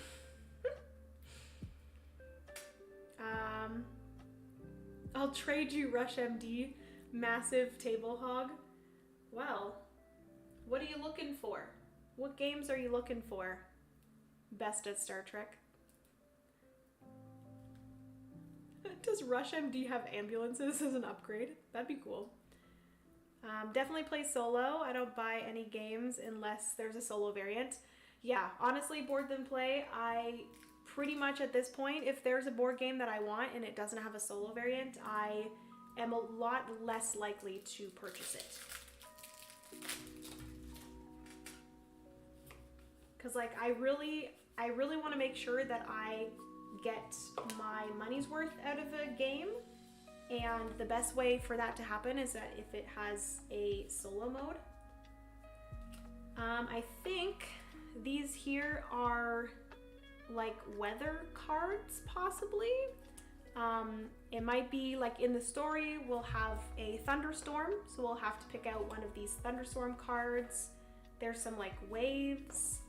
I'll trade you Rush MD, massive table hog. Well, what are you looking for? What games are you looking for? Best at Star Trek. Does Rush MD have ambulances as an upgrade? That'd be cool. Definitely play solo. I don't buy any games unless there's a solo variant. Yeah, honestly, board then play. I pretty much at this point, if there's a board game that I want and it doesn't have a solo variant, I am a lot less likely to purchase it. Cause like I really want to make sure that I get my money's worth out of a game, and the best way for that to happen is that if it has a solo mode. I think these here are like weather cards, possibly. It might be like in the story, we'll have a thunderstorm, so we'll have to pick out one of these thunderstorm cards. There's some like waves,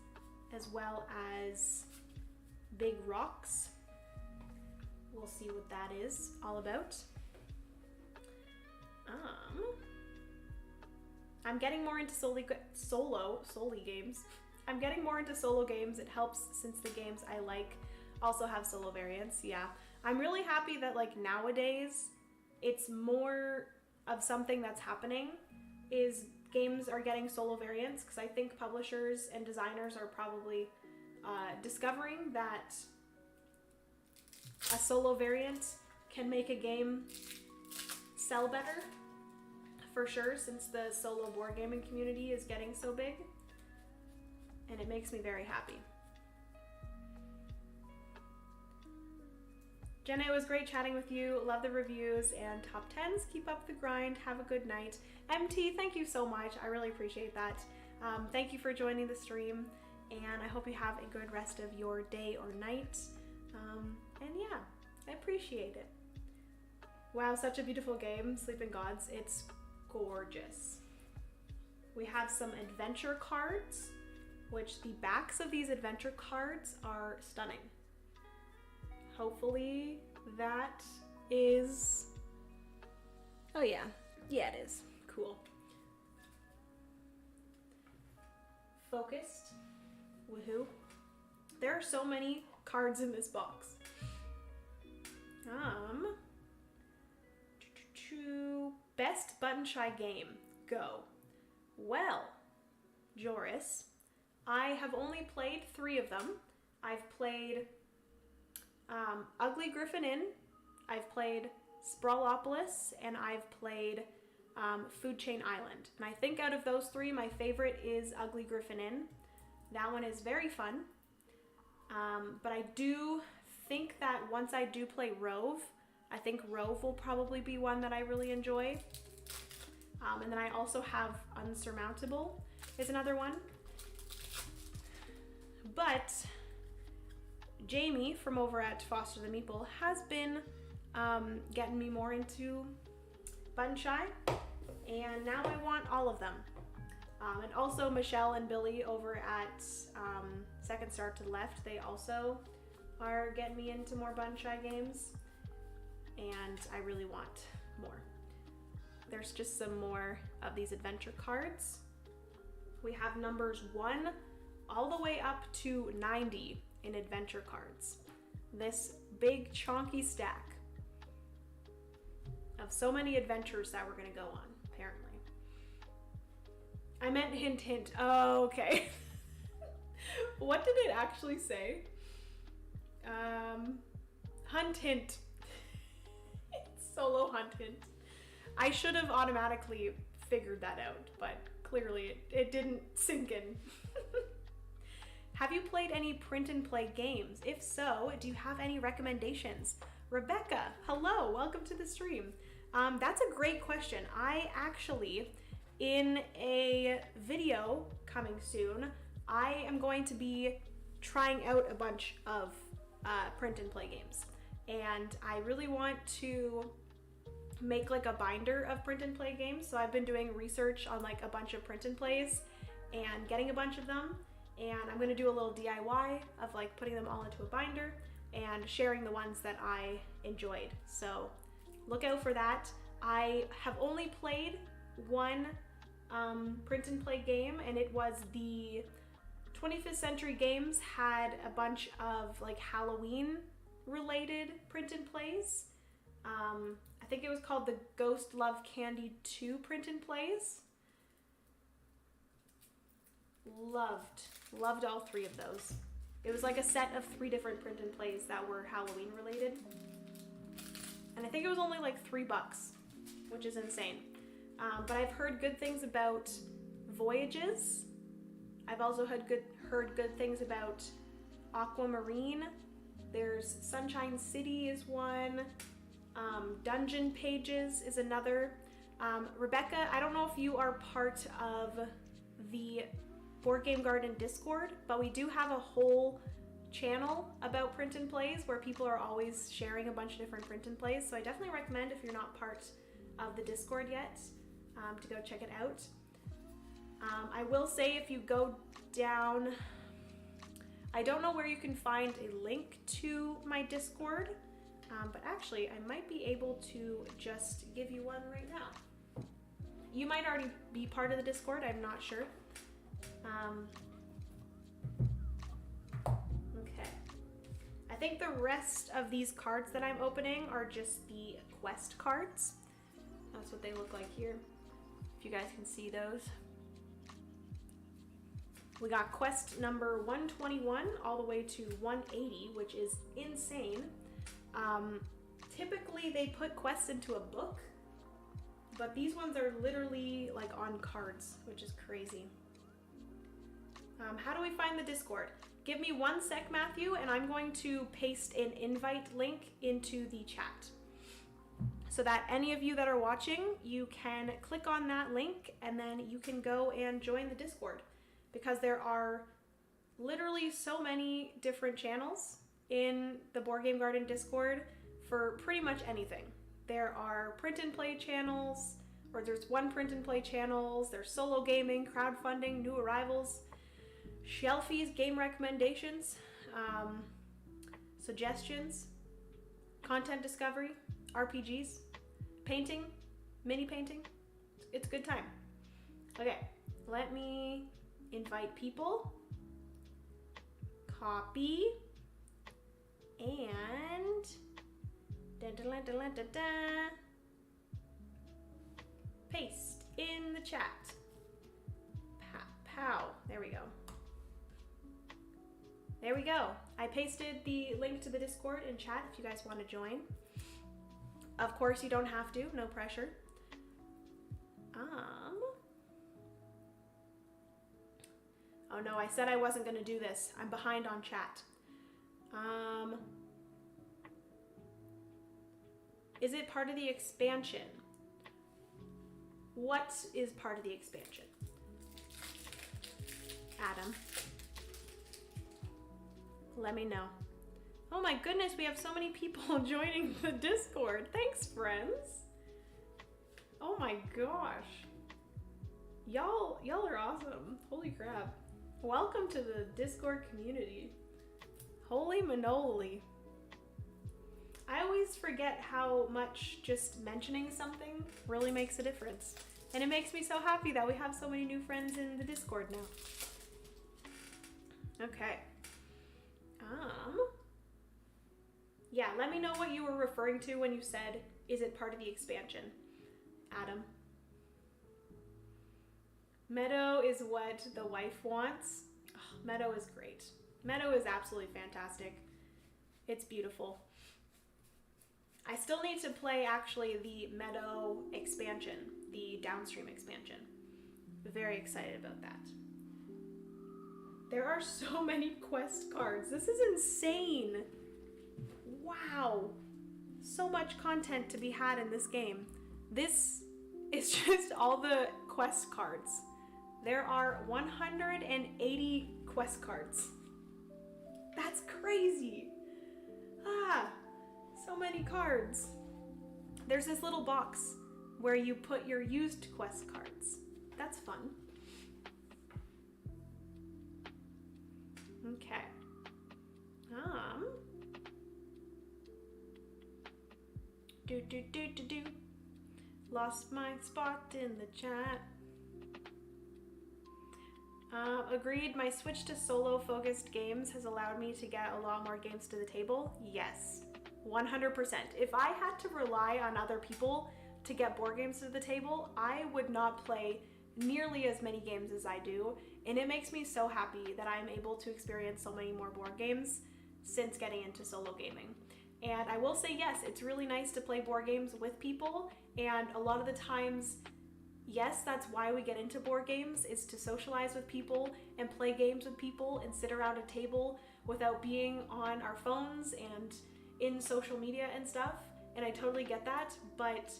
as well as big rocks. We'll see what that is all about. I'm getting more into solo games. I'm getting more into solo games. It helps since the games I like also have solo variants. Yeah, I'm really happy that like nowadays it's more of something that's happening is games are getting solo variants, because I think publishers and designers are probably discovering that a solo variant can make a game sell better, for sure, since the solo wargaming community is getting so big, and it makes me very happy. Jenna, it was great chatting with you. Love the reviews and top 10s. Keep up the grind. Have a good night. MT, thank you so much. I really appreciate that. Thank you for joining the stream, and I hope you have a good rest of your day or night. And yeah, I appreciate it. Wow, such a beautiful game, Sleeping Gods. It's gorgeous. We have some adventure cards, which the backs of these adventure cards are stunning. Hopefully that is... Oh yeah. Yeah, it is. Cool. Focused. Woohoo. There are so many cards in this box. Best button shy game. Go. Well, Joris, I have only played 3 of them. I've played Ugly Griffin Inn, I've played Sprawlopolis, and I've played Food Chain Island. And I think out of those 3, my favorite is Ugly Griffin Inn. That one is very fun. But I do think that once I do play Rove, I think Rove will probably be one that I really enjoy. And then I also have Unsurmountable is another one. But Jamie from over at Foster the Meeple has been getting me more into Button Shy, and now I want all of them. And also Michelle and Billy over at Second Star to the Left, they also are getting me into more Button Shy games, and I really want more. There's just some more of these adventure cards. We have numbers 1 all the way up to 90 in adventure cards. This big chonky stack of so many adventures that we're gonna go on, apparently. I meant hint hint. Oh, okay. What did it actually say? Hunt hint. It's solo hunt hint. I should have automatically figured that out, but clearly it didn't sink in. Have you played any print and play games? If so, do you have any recommendations? Rebecca, hello, welcome to the stream. That's a great question. I actually, in a video coming soon, I am going to be trying out a bunch of print and play games. And I really want to make like a binder of print and play games. So I've been doing research on like a bunch of print and plays and getting a bunch of them. And I'm gonna do a little DIY of like putting them all into a binder and sharing the ones that I enjoyed. So look out for that. I have only played one print and play game, and it was the 25th Century Games had a bunch of like Halloween related print and plays. I think it was called the Ghost Love Candy 2 print and plays. Loved all 3 of those. It was like a set of 3 different print and plays that were Halloween related. And I think it was only like $3, which is insane. But I've heard good things about Voyages. I've also heard good things about Aquamarine. There's Sunshine City is one. Dungeon Pages is another. Rebecca, I don't know if you are part of the Board Game Garden Discord, but we do have a whole channel about print and plays where people are always sharing a bunch of different print and plays. So I definitely recommend, if you're not part of the Discord yet, to go check it out. I will say, if you go down, I don't know where you can find a link to my Discord, but actually I might be able to just give you one right now. You might already be part of the Discord, I'm not sure. Okay. I think the rest of these cards that I'm opening are just the quest cards. That's what they look like here, if you guys can see those. We got quest number 121 all the way to 180, which is insane. Typically they put quests into a book, but these ones are literally like on cards, which is crazy. How do we find the Discord? Give me 1 sec, Matthew, and I'm going to paste an invite link into the chat so that any of you that are watching, you can click on that link and then you can go and join the Discord, because there are literally so many different channels in the Board Game Garden Discord for pretty much anything. There are print and play channels, or there's one print and play channels, there's solo gaming, crowdfunding, new arrivals, shelfies, game recommendations, suggestions, content discovery, RPGs, painting, mini painting. It's a good time. Okay, let me invite people, copy, and paste in the chat. Pow, there we go. There we go. I pasted the link to the Discord in chat if you guys want to join. Of course, you don't have to, no pressure. Oh no, I said I wasn't gonna do this. I'm behind on chat. Is it part of the expansion? What is part of the expansion? Adam, let me know. Oh my goodness, we have so many people joining the Discord. Thanks, friends. Oh my gosh. Y'all are awesome. Holy crap. Welcome to the Discord community. Holy manoli. I always forget how much just mentioning something really makes a difference. And it makes me so happy that we have so many new friends in the Discord now. Okay. Yeah, let me know what you were referring to when you said, is it part of the expansion? Adam. Meadow is what the wife wants. Oh, Meadow is great. Meadow is absolutely fantastic. It's beautiful. I still need to play actually the Meadow expansion, the downstream expansion. Very excited about that. There are so many quest cards. This is insane. Wow. So much content to be had in this game. This is just all the quest cards. There are 180 quest cards. That's crazy. So many cards. There's this little box where you put your used quest cards. That's fun. Okay. Lost my spot in the chat. Agreed, my switch to solo focused games has allowed me to get a lot more games to the table. Yes, 100%. If I had to rely on other people to get board games to the table, I would not play nearly as many games as I do, and it makes me so happy that I'm able to experience so many more board games since getting into solo gaming. And I will say, yes, it's really nice to play board games with people, and a lot of the times, yes, that's why we get into board games, is to socialize with people and play games with people and sit around a table without being on our phones and in social media and stuff, and I totally get that, but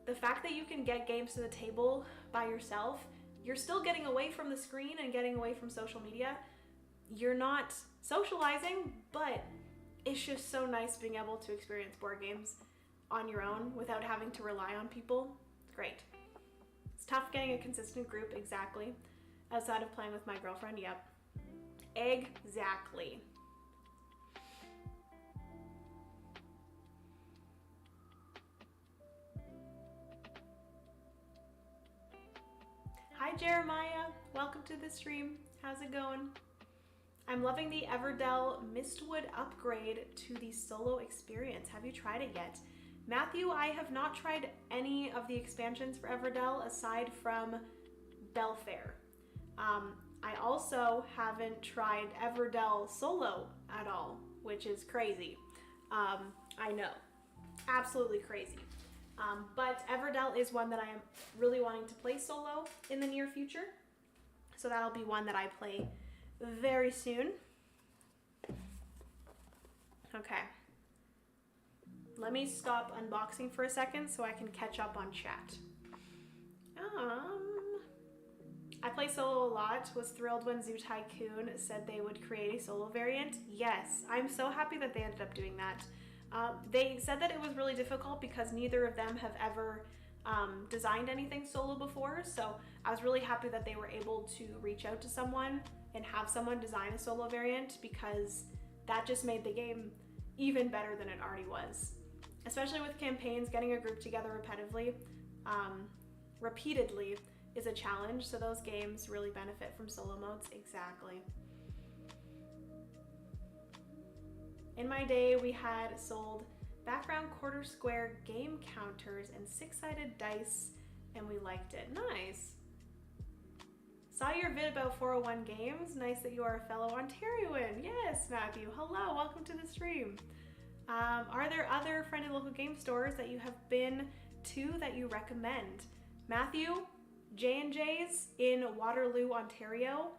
the fact that you can get games to the table by yourself, you're still getting away from the screen and getting away from social media. You're not socializing, but it's just so nice being able to experience board games on your own without having to rely on people. It's great. It's tough getting a consistent group, exactly. Outside of playing with my girlfriend, yep. Exactly. Hi Jeremiah, welcome to the stream. How's it going? I'm loving the Everdell Mistwood upgrade to the solo experience. Have you tried it yet? Matthew, I have not tried any of the expansions for Everdell aside from Belfair. I also haven't tried Everdell solo at all, which is crazy. I know, absolutely crazy. But Everdell is one that I am really wanting to play solo in the near future. So that'll be one that I play very soon. Okay. Let me stop unboxing for a second so I can catch up on chat. I play solo a lot. Was thrilled when Zoo Tycoon said they would create a solo variant. Yes, I'm so happy that they ended up doing that. They said that it was really difficult because neither of them have ever designed anything solo before, so I was really happy that they were able to reach out to someone and have someone design a solo variant, because that just made the game even better than it already was. Especially with campaigns, getting a group together repeatedly is a challenge, so those games really benefit from solo modes. Exactly. In my day, we had sold background quarter square game counters and 6-sided dice, and we liked it. Nice. Saw your vid about 401 games. Nice that you are a fellow Ontarian. Yes, Matthew. Hello, welcome to the stream. Are there other friendly local game stores that you have been to that you recommend? Matthew, J&J's in Waterloo, Ontario.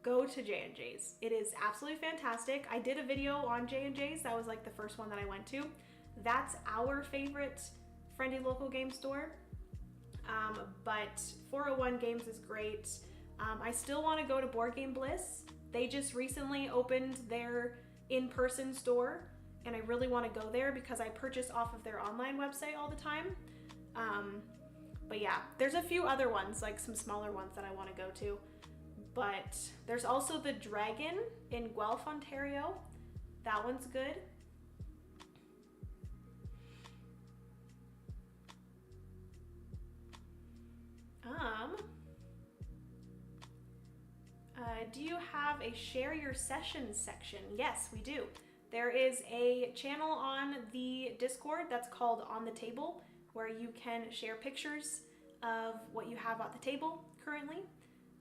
Go to J&J's. It is absolutely fantastic. I did a video on J&J's. That was like the first one that I went to. That's our favorite friendly local game store. But 401 Games is great. I still want to go to Board Game Bliss. They just recently opened their in-person store, and I really want to go there because I purchase off of their online website all the time. But yeah, there's a few other ones, like some smaller ones that I want to go to. But there's also the Dragon in Guelph, Ontario. That one's good. Do you have a share your sessions section? Yes, we do. There is a channel on the Discord that's called On the Table, where you can share pictures of what you have at the table currently.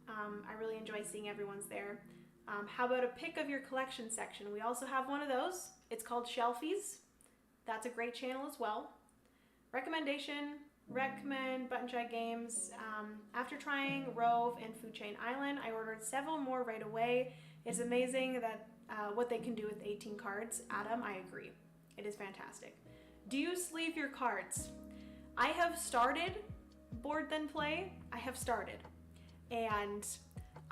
I really enjoy seeing everyone's there. How about a pick of your collection section? We also have one of those. It's called Shelfies. That's a great channel as well. Recommend Button Shy Games. After trying Rove and Food Chain Island, I ordered several more right away. It's amazing that what they can do with 18 cards. Adam, I agree. It is fantastic. Do you sleeve your cards? I have started Board Then Play. I have started. And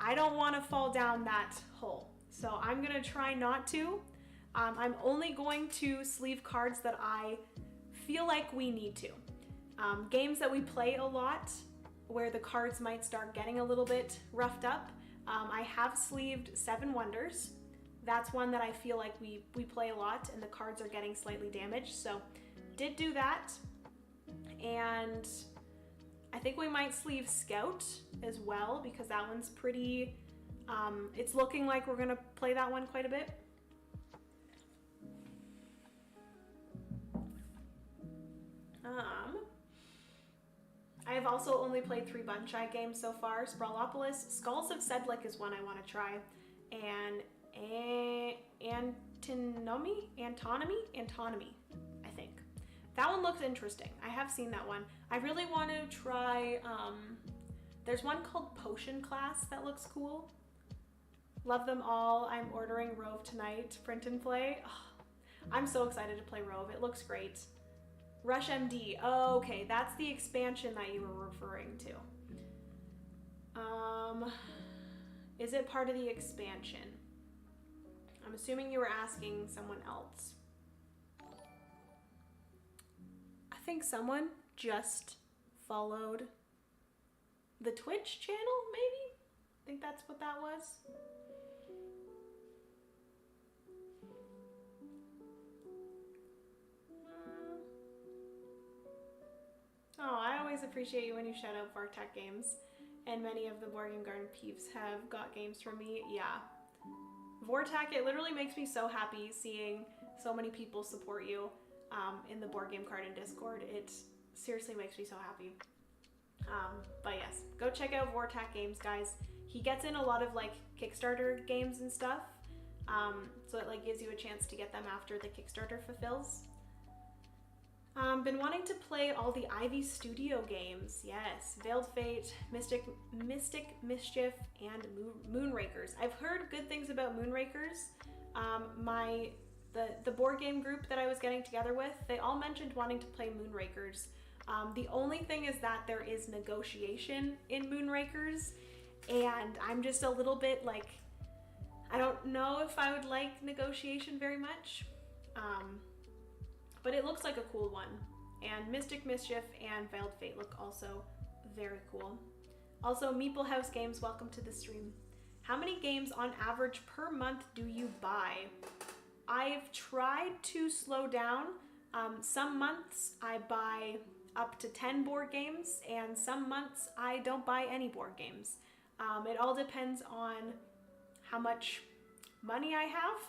I don't want to fall down that hole. So I'm going to try not to. I'm only going to sleeve cards that I feel like we need to. Games that we play a lot, where the cards might start getting a little bit roughed up. I have sleeved Seven Wonders. That's one that I feel like we play a lot and the cards are getting slightly damaged. So did do that. And I think we might sleeve Scout as well, because that one's pretty, it's looking like we're gonna play that one quite a bit. I have also only played 3 Button Shy games so far. Sprawlopolis, Skulls of Sedlick is one I want to try, and Antonomy, I think. That one looks interesting. I have seen that one. I really want to try, there's one called Potion Class that looks cool. Love them all. I'm ordering Rove tonight, print and play. Oh, I'm so excited to play Rove. It looks great. Rush MD. Oh, okay, that's the expansion that you were referring to. Is it part of the expansion? assuming you were asking someone else. I think someone just followed the Twitch channel, maybe? I think that's what that was. Oh, I always appreciate you when you shout out Vortec Games, and many of the Board Game Garden peeps have got games from me. Yeah. Vortec, it literally makes me so happy seeing so many people support you in the Board Game Garden Discord. It seriously makes me so happy. But yes, go check out Vortec Games, guys. He gets in a lot of like Kickstarter games and stuff, so it like gives you a chance to get them after the Kickstarter fulfills. Been wanting to play all the Ivy Studio games. Yes, Veiled Fate, Mystic Mischief, and Moonrakers. I've heard good things about Moonrakers. The board game group that I was getting together with, they all mentioned wanting to play Moonrakers. The only thing is that there is negotiation in Moonrakers, and I'm just a little bit like, I don't know if I would like negotiation very much. But it looks like a cool one. And Mystic Mischief and Veiled Fate look also very cool. Also, Meeple House Games, welcome to the stream. How many games on average per month do you buy? I've tried to slow down. Some months I buy up to 10 board games, and some months I don't buy any board games. It all depends on how much money I have,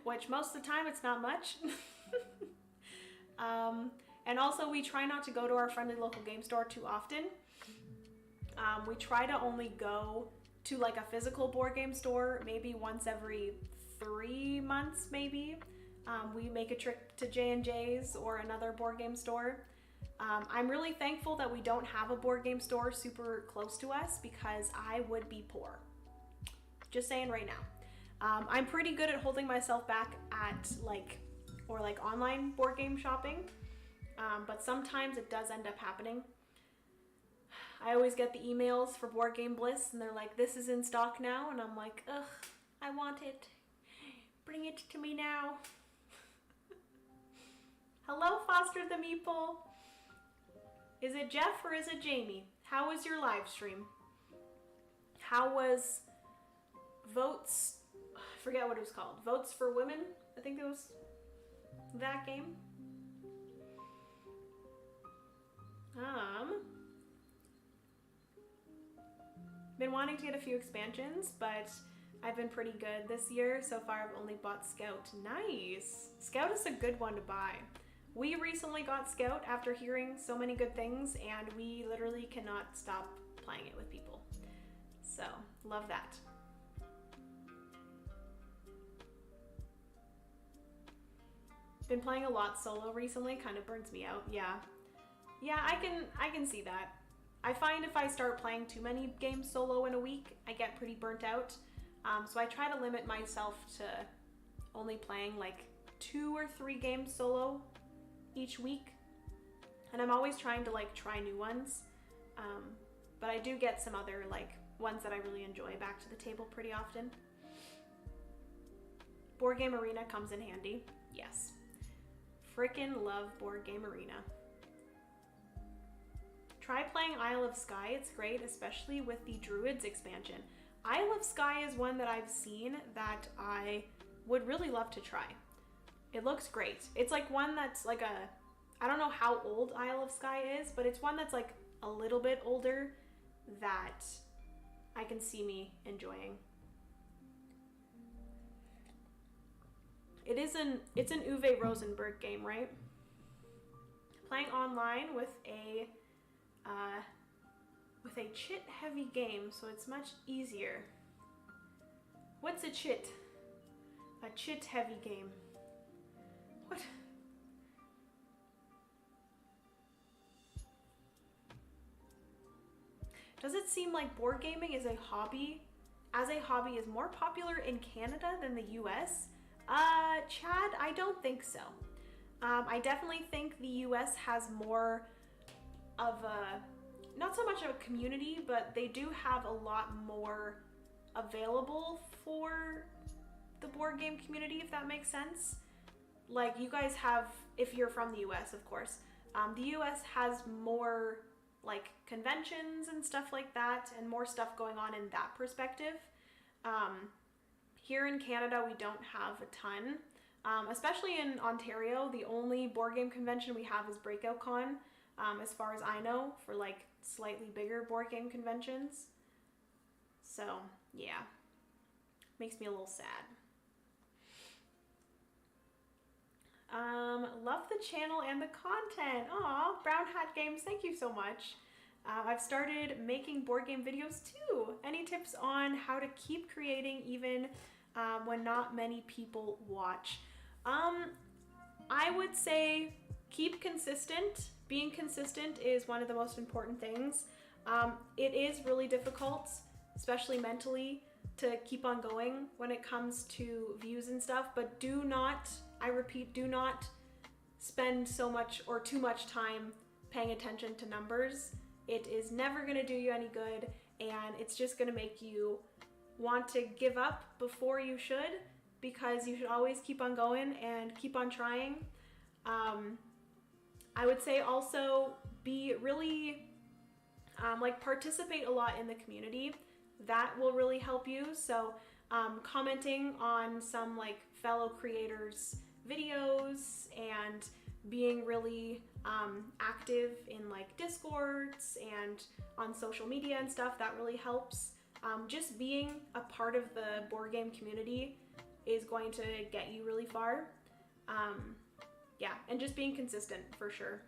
which most of the time it's not much. And also we try not to go to our friendly local game store too often. We try to only go to like a physical board game store maybe once every 3 months maybe. We make a trip to J&J's or another board game store. I'm really thankful that we don't have a board game store super close to us because I would be poor. Just saying right now. I'm pretty good at holding myself back at like online board game shopping, but sometimes it does end up happening. I always get the emails for Board Game Bliss and they're like, this is in stock now, and I'm like, ugh, I want it. Bring it to me now. Hello, Foster the Meeple. Is it Jeff or is it Jamie? How was your live stream? How was votes? I forget what it was called. Votes for Women? I think it was that game. Been wanting to get a few expansions, but I've been pretty good this year. So far I've only bought Scout. Nice. Scout is a good one to buy. We recently got Scout after hearing so many good things, and we literally cannot stop playing it with people. So, love that. Been playing a lot solo recently, kind of burns me out. Yeah, I can see that. I find if I start playing too many games solo in a week, I get pretty burnt out. So I try to limit myself to only playing like 2 or 3 games solo each week. And I'm always trying to like try new ones. But I do get some other like ones that I really enjoy back to the table pretty often. Board Game Arena comes in handy. Yes. Frickin' love Board Game Arena. Try playing Isle of Skye, it's great, especially with the Druids expansion. Isle of Skye is one that I've seen that I would really love to try. It looks great. It's like one that's like I don't know how old Isle of Skye is, but it's one that's like a little bit older that I can see me enjoying. It's an Uwe Rosenberg game, right? Playing online with a chit-heavy game, so it's much easier. What's a chit? A chit-heavy game. What? Does it seem like board gaming is a hobby is more popular in Canada than the US? Chad, I don't think so. I definitely think the US has more of a, not so much of a community, but they do have a lot more available for board game community, if that makes sense. Like you guys have, if you're from the US, of course, the US has more like conventions and stuff like that, and more stuff going on in that perspective. Here in Canada, we don't have a ton. Especially in Ontario, the only board game convention we have is Breakout Con, as far as I know, for like slightly bigger board game conventions. So, yeah. Makes me a little sad. Love the channel and the content. Aw, Brown Hat Games, thank you so much. I've started making board game videos too. Any tips on how to keep creating even when not many people watch? I would say keep consistent. Being consistent is one of the most important things. It is really difficult, especially mentally, to keep on going when it comes to views and stuff, but do not, I repeat, do not spend so much or too much time paying attention to numbers. It is never going to do you any good, and it's just going to make you want to give up before you should, because you should always keep on going and keep on trying. I would say also be really, like participate a lot in the community. That will really help you. So commenting on some like fellow creators' videos and being really active in like Discords and on social media and stuff, that really helps. Just being a part of the board game community is going to get you really far. Yeah, and just being consistent for sure.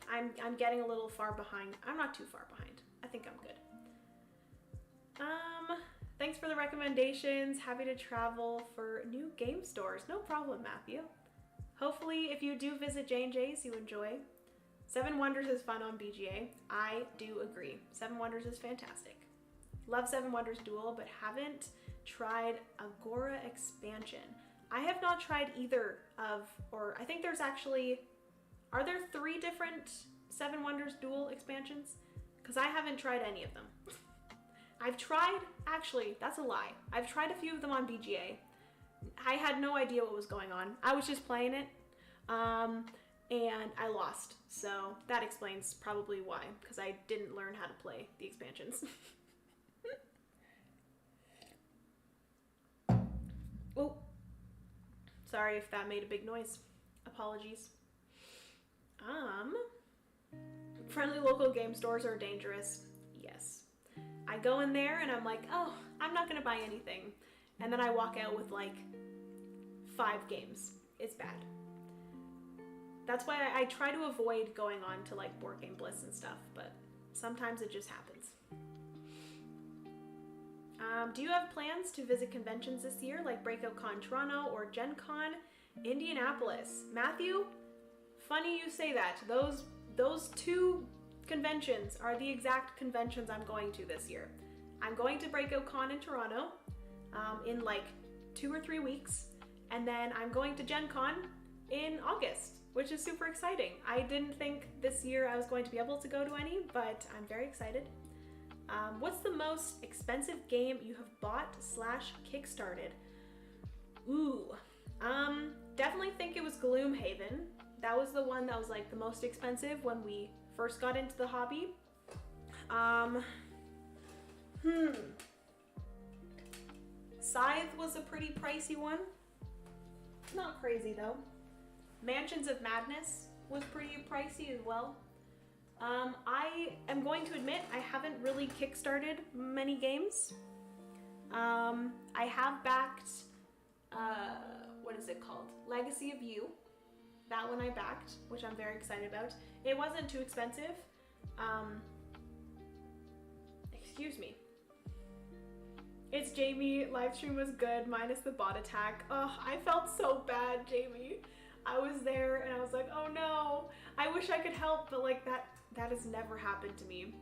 I'm getting a little far behind. I'm not too far behind. I think I'm good. Thanks for the recommendations. Happy to travel for new game stores. No problem, Matthew. Hopefully, if you do visit J&J's, you enjoy. Seven Wonders is fun on BGA. I do agree. Seven Wonders is fantastic. Love Seven Wonders Duel, but haven't tried Agora expansion. I have not tried either of, or I think there's actually, are there 3 different Seven Wonders Duel expansions? Because I haven't tried any of them. I've tried, actually, that's a lie. I've tried a few of them on BGA. I had no idea what was going on. I was just playing it, and I lost. So that explains probably why, because I didn't learn how to play the expansions. Oh, sorry if that made a big noise. Apologies. Friendly local game stores are dangerous. Yes. I go in there and I'm like, oh, I'm not gonna buy anything. And then I walk out with like 5 games. It's bad. That's why I try to avoid going on to like Board Game Bliss and stuff, but sometimes it just happens. Do you have plans to visit conventions this year, like Breakout Con Toronto or Gen Con Indianapolis? Matthew, funny you say that. Those 2 conventions are the exact conventions I'm going to this year. I'm going to Breakout Con in Toronto in like 2 or 3 weeks, and then I'm going to Gen Con in August, which is super exciting. I didn't think this year I was going to be able to go to any, but I'm very excited. What's the most expensive game you have bought / kickstarted? Ooh, definitely think it was Gloomhaven. That was the one that was like the most expensive when we first got into the hobby. Scythe was a pretty pricey one. Not crazy though. Mansions of Madness was pretty pricey as well. I am going to admit I haven't really kickstarted many games. I have backed, what is it called? Legacy of You. That one I backed, which I'm very excited about. It wasn't too expensive. Excuse me. It's Jamie. Livestream was good, minus the bot attack. Oh, I felt so bad, Jamie. I was there and I was like, oh no. I wish I could help, but like that has never happened to me,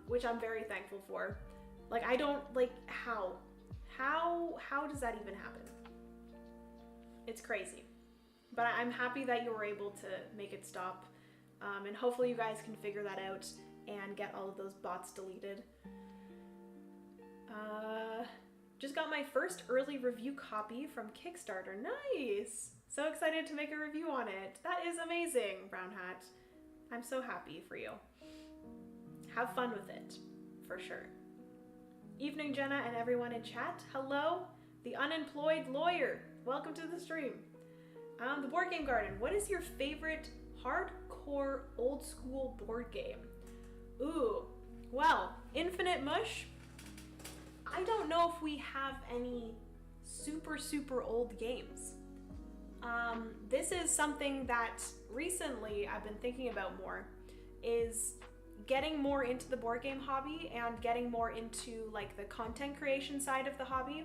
which I'm very thankful for. Like I don't, like how does that even happen? It's crazy. But I'm happy that you were able to make it stop, and hopefully you guys can figure that out and get all of those bots deleted. just got my first early review copy from Kickstarter. Nice! So excited to make a review on it. That is amazing, Brown Hat. I'm so happy for you. Have fun with it, for sure. Evening, Jenna and everyone in chat. Hello, the unemployed lawyer. Welcome to the stream. The Board Game Garden. What is your favorite hardcore old school board game? Ooh, well, Infinite Mush. I don't know if we have any super old games. This is something that recently I've been thinking about more, is getting more into the board game hobby and getting more into like the content creation side of the hobby.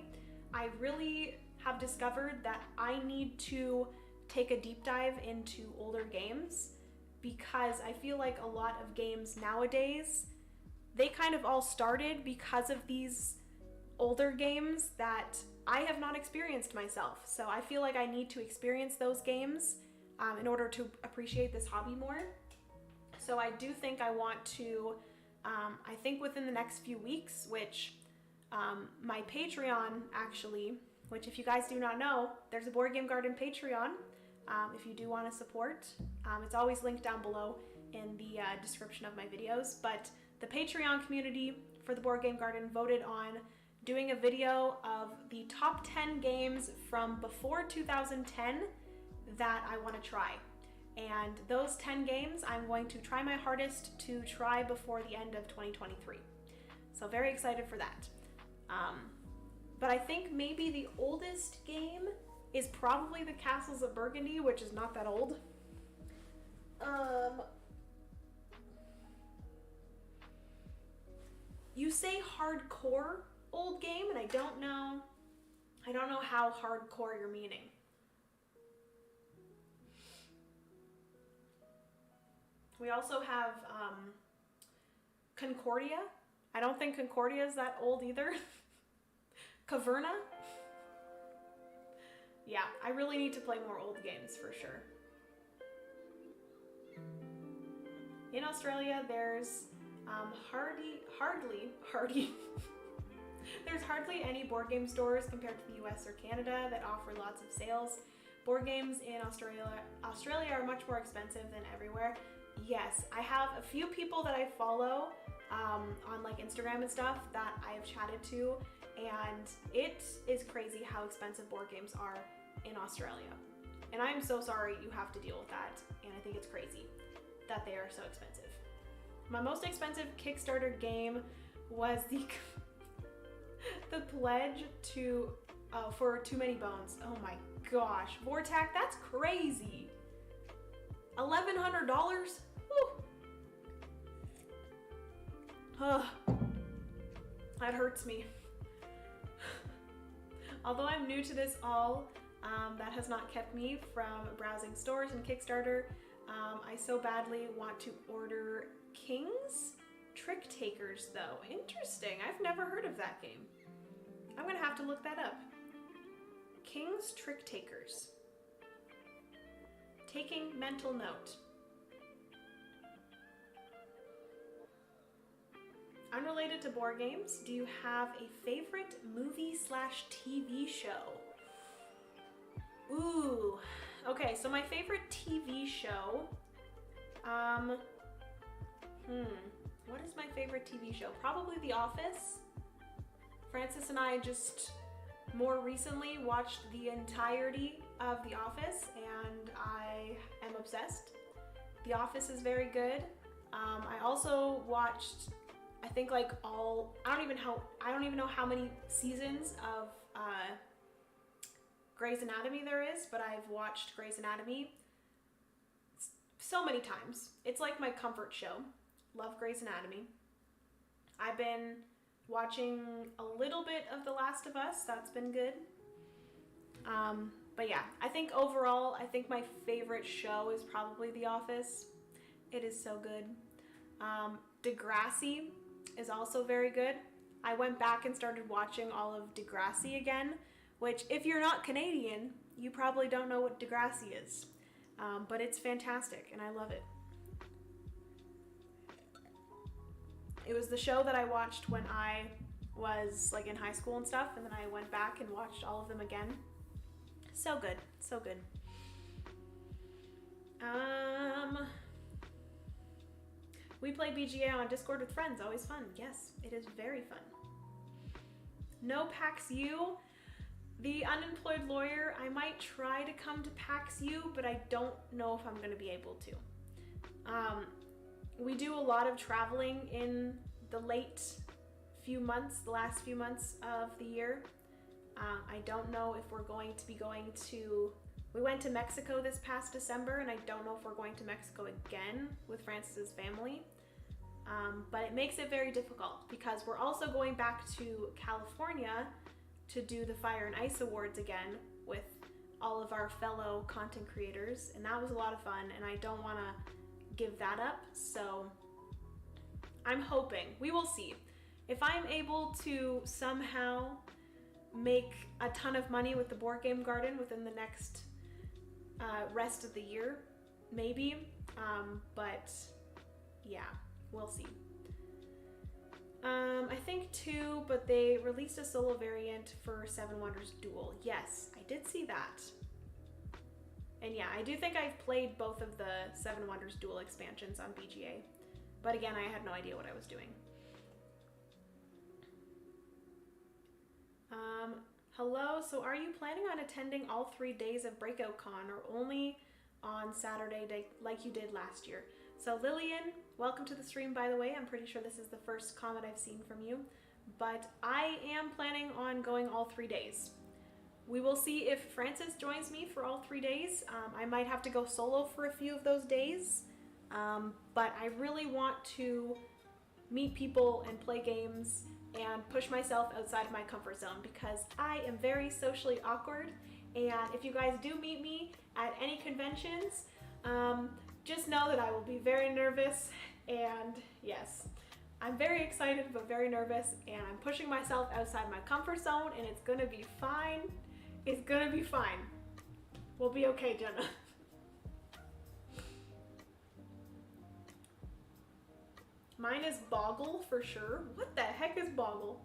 I really have discovered that I need to take a deep dive into older games, because I feel like a lot of games nowadays, they kind of all started because of these older games that I have not experienced myself. So I feel like I need to experience those games in order to appreciate this hobby more. So I do think I want to, I think within the next few weeks, which my Patreon actually, which if you guys do not know, there's a Board Game Garden Patreon. If you do want to support, it's always linked down below in the description of my videos. But the Patreon community for the Board Game Garden voted on doing a video of the top 10 games from before 2010 that I want to try. And those 10 games I'm going to try my hardest to try before the end of 2023. So very excited for that. But I think maybe the oldest game is probably the Castles of Burgundy, which is not that old. You say hardcore old game, and I don't know how hardcore you're meaning. We also have Concordia. I don't think Concordia is that old either. Caverna. Yeah, I really need to play more old games for sure. In Australia, there's there's hardly any board game stores compared to the US or Canada that offer lots of sales. Board games in Australia are much more expensive than everywhere. Yes, I have a few people that I follow on like Instagram and stuff that I have chatted to, and it is crazy how expensive board games are in Australia. And I am so sorry you have to deal with that, and I think it's crazy that they are so expensive. My most expensive Kickstarter game was the pledge to for Too Many Bones. Oh my gosh, Vortac, that's crazy. $1,100? Ugh, that hurts me. Although I'm new to this all, that has not kept me from browsing stores and Kickstarter. I so badly want to order King's Trick Takers though. Interesting, I've never heard of that game. I'm gonna have to look that up. King's Trick Takers. Taking mental note. Unrelated to board games, do you have a favorite movie/TV show? Ooh, okay, so my favorite TV show, what is my favorite TV show? Probably The Office. Francis and I just more recently watched the entirety of The Office, and I am obsessed. The Office is very good. I also watched, I think like all, I don't even know how many seasons of Grey's Anatomy there is, but I've watched Grey's Anatomy so many times. It's like my comfort show. Love Grey's Anatomy. I've been watching a little bit of The Last of Us. That's been good. But yeah, I think overall, I think my favorite show is probably The Office. It is so good. Degrassi is also very good. I went back and started watching all of Degrassi again, which if you're not Canadian, you probably don't know what Degrassi is. But it's fantastic and I love it. It was the show that I watched when I was like in high school and stuff, and then I went back and watched all of them again. So good, so good. We play BGA on Discord with friends, always fun. Yes, it is very fun. No PAX U. The unemployed lawyer, I might try to come to PAX U, but I don't know if I'm going to be able to. We do a lot of traveling in the last few months of the year. I don't know if we're going to be going to, we went to Mexico this past December, and I don't know if we're going to Mexico again with Francis's family. But it makes it very difficult because we're also going back to California to do the Fire and Ice Awards again with all of our fellow content creators, and that was a lot of fun, and I don't want to give that up, so I'm hoping, we will see. If I'm able to somehow make a ton of money with the Board Game Garden within the next rest of the year, maybe, but yeah, we'll see. I think 2, but they released a solo variant for Seven Wonders Duel. Yes, I did see that. And yeah, I do think I've played both of the Seven Wonders Duel expansions on BGA. But again, I had no idea what I was doing. Hello, so are you planning on attending all 3 days of Breakout Con or only on Saturday like you did last year? So Lillian, welcome to the stream, by the way. I'm pretty sure this is the first comment I've seen from you, but I am planning on going all 3 days. We will see if Francis joins me for all 3 days. I might have to go solo for a few of those days, but I really want to meet people and play games and push myself outside of my comfort zone because I am very socially awkward, and if you guys do meet me at any conventions, just know that I will be very nervous, and yes, I'm very excited but very nervous, and I'm pushing myself outside my comfort zone, and it's gonna be fine. It's gonna be fine. We'll be okay, Jenna. Mine is Boggle for sure. What the heck is Boggle?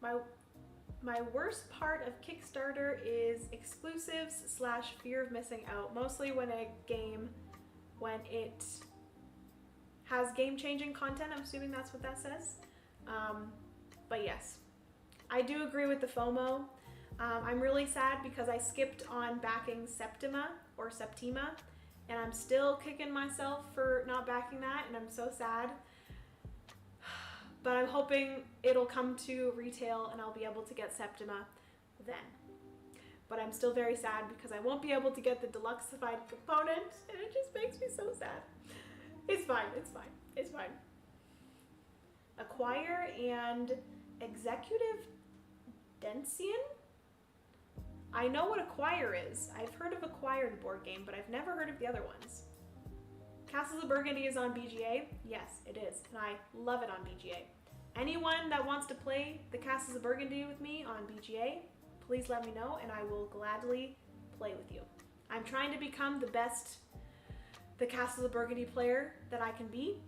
My worst part of Kickstarter is exclusives / fear of missing out. Mostly when it has game-changing content. I'm assuming that's what that says. But yes, I do agree with the FOMO. I'm really sad because I skipped on backing Septima, and I'm still kicking myself for not backing that, and I'm so sad. But I'm hoping it'll come to retail and I'll be able to get Septima then. But I'm still very sad because I won't be able to get the deluxeified component, and it just makes me so sad. It's fine, it's fine, it's fine. Acquire and Executive Densian? I know what Acquire is. I've heard of Acquire, the board game, but I've never heard of the other ones. Castles of Burgundy is on BGA? Yes, it is, and I love it on BGA. Anyone that wants to play the Castles of Burgundy with me on BGA, please let me know, and I will gladly play with you. I'm trying to become the Castles of Burgundy player that I can be,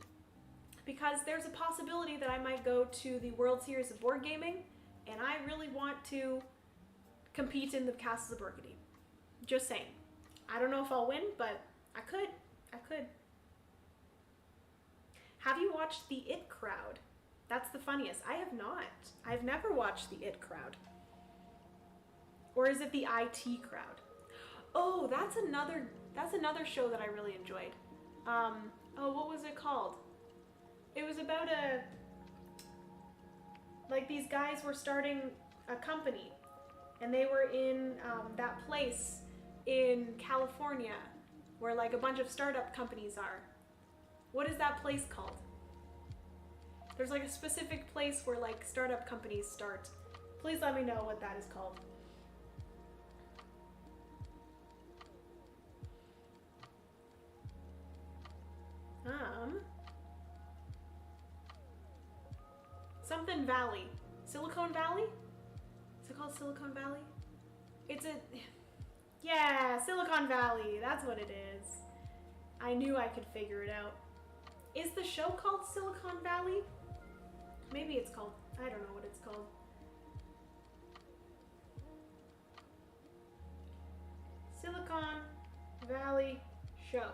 because there's a possibility that I might go to the World Series of Board Gaming, and I really want to compete in the Castles of Burgundy. Just saying. I don't know if I'll win, but I could. Have you watched The It Crowd? That's the funniest. I have not. I've never watched The It Crowd. Or is it The IT Crowd? Oh, that's another show that I really enjoyed. What was it called? It was about these guys were starting a company, and they were in that place in California where like a bunch of startup companies are. What is that place called? There's like a specific place where like startup companies start. Please let me know what that is called. Something Valley. Silicon Valley? Is it called Silicon Valley? Yeah, Silicon Valley. That's what it is. I knew I could figure it out. Is the show called Silicon Valley? Maybe it's called, I don't know what it's called. Silicon Valley Show.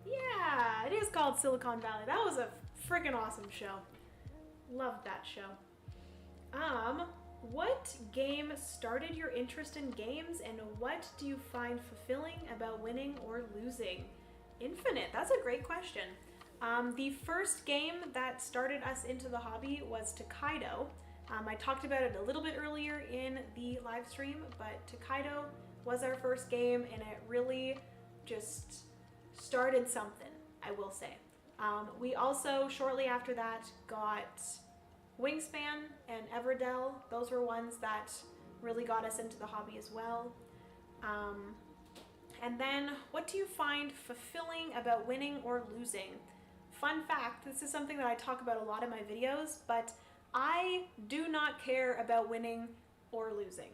Yeah, it is called Silicon Valley. That was a freaking awesome show. Loved that show. What game started your interest in games, and what do you find fulfilling about winning or losing? Infinite, that's a great question. The first game that started us into the hobby was Takedo. I talked about it a little bit earlier in the live stream, but Takedo was our first game, and it really just started something, I will say. We also, shortly after that, got Wingspan and Everdell. Those were ones that really got us into the hobby as well. And then, what do you find fulfilling about winning or losing? Fun fact, this is something that I talk about a lot in my videos, but I do not care about winning or losing.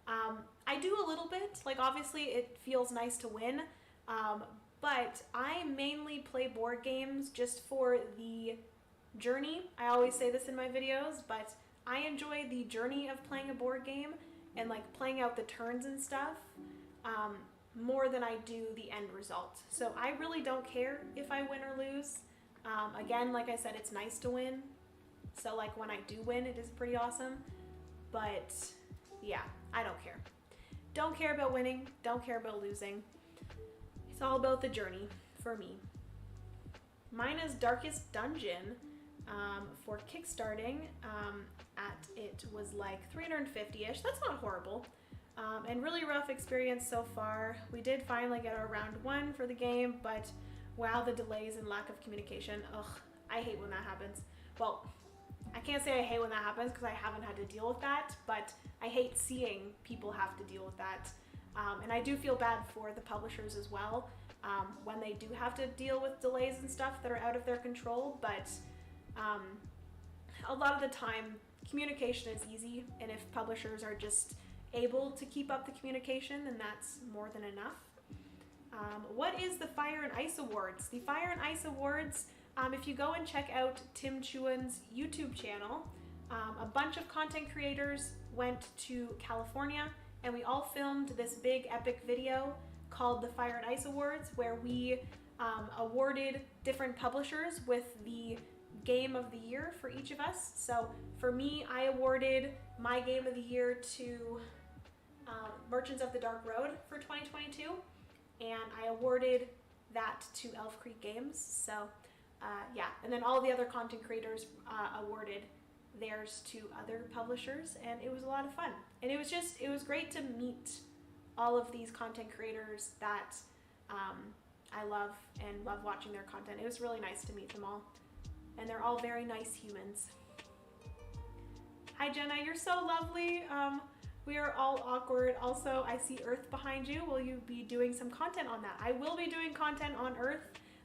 I do a little bit, like obviously it feels nice to win, but I mainly play board games just for the journey. I always say this in my videos, but I enjoy the journey of playing a board game and like playing out the turns and stuff more than I do the end result. So I really don't care if I win or lose. Again, like I said, it's nice to win. So like when I do win, it is pretty awesome. But yeah, I don't care. Don't care about winning, don't care about losing. It's all about the journey for me. Mine is Darkest Dungeon. For kickstarting, it was like 350-ish. That's not horrible. And really rough experience so far. We did finally get our round 1 for the game, but wow, the delays and lack of communication. Ugh, I hate when that happens. Well, I can't say I hate when that happens because I haven't had to deal with that, but I hate seeing people have to deal with that. And I do feel bad for the publishers as well when they do have to deal with delays and stuff that are out of their control, but a lot of the time communication is easy, and if publishers are just able to keep up the communication, then that's more than enough. What is the Fire and Ice Awards? The Fire and Ice Awards, if you go and check out Tim Chuan's YouTube channel, a bunch of content creators went to California and we all filmed this big epic video called the Fire and Ice Awards, where we awarded different publishers with the game of the year for each of us. So for me, I awarded my game of the year to Merchants of the Dark Road for 2022, and I awarded that to Elf Creek Games. So yeah, and then all the other content creators awarded theirs to other publishers, and it was a lot of fun. And it was great to meet all of these content creators that I love and love watching their content. It was really nice to meet them all. And they're all very nice humans. Hi Jenna, you're so lovely. We are all awkward. Also, I see Earth behind you. Will you be doing some content on that? I will be doing content on Earth.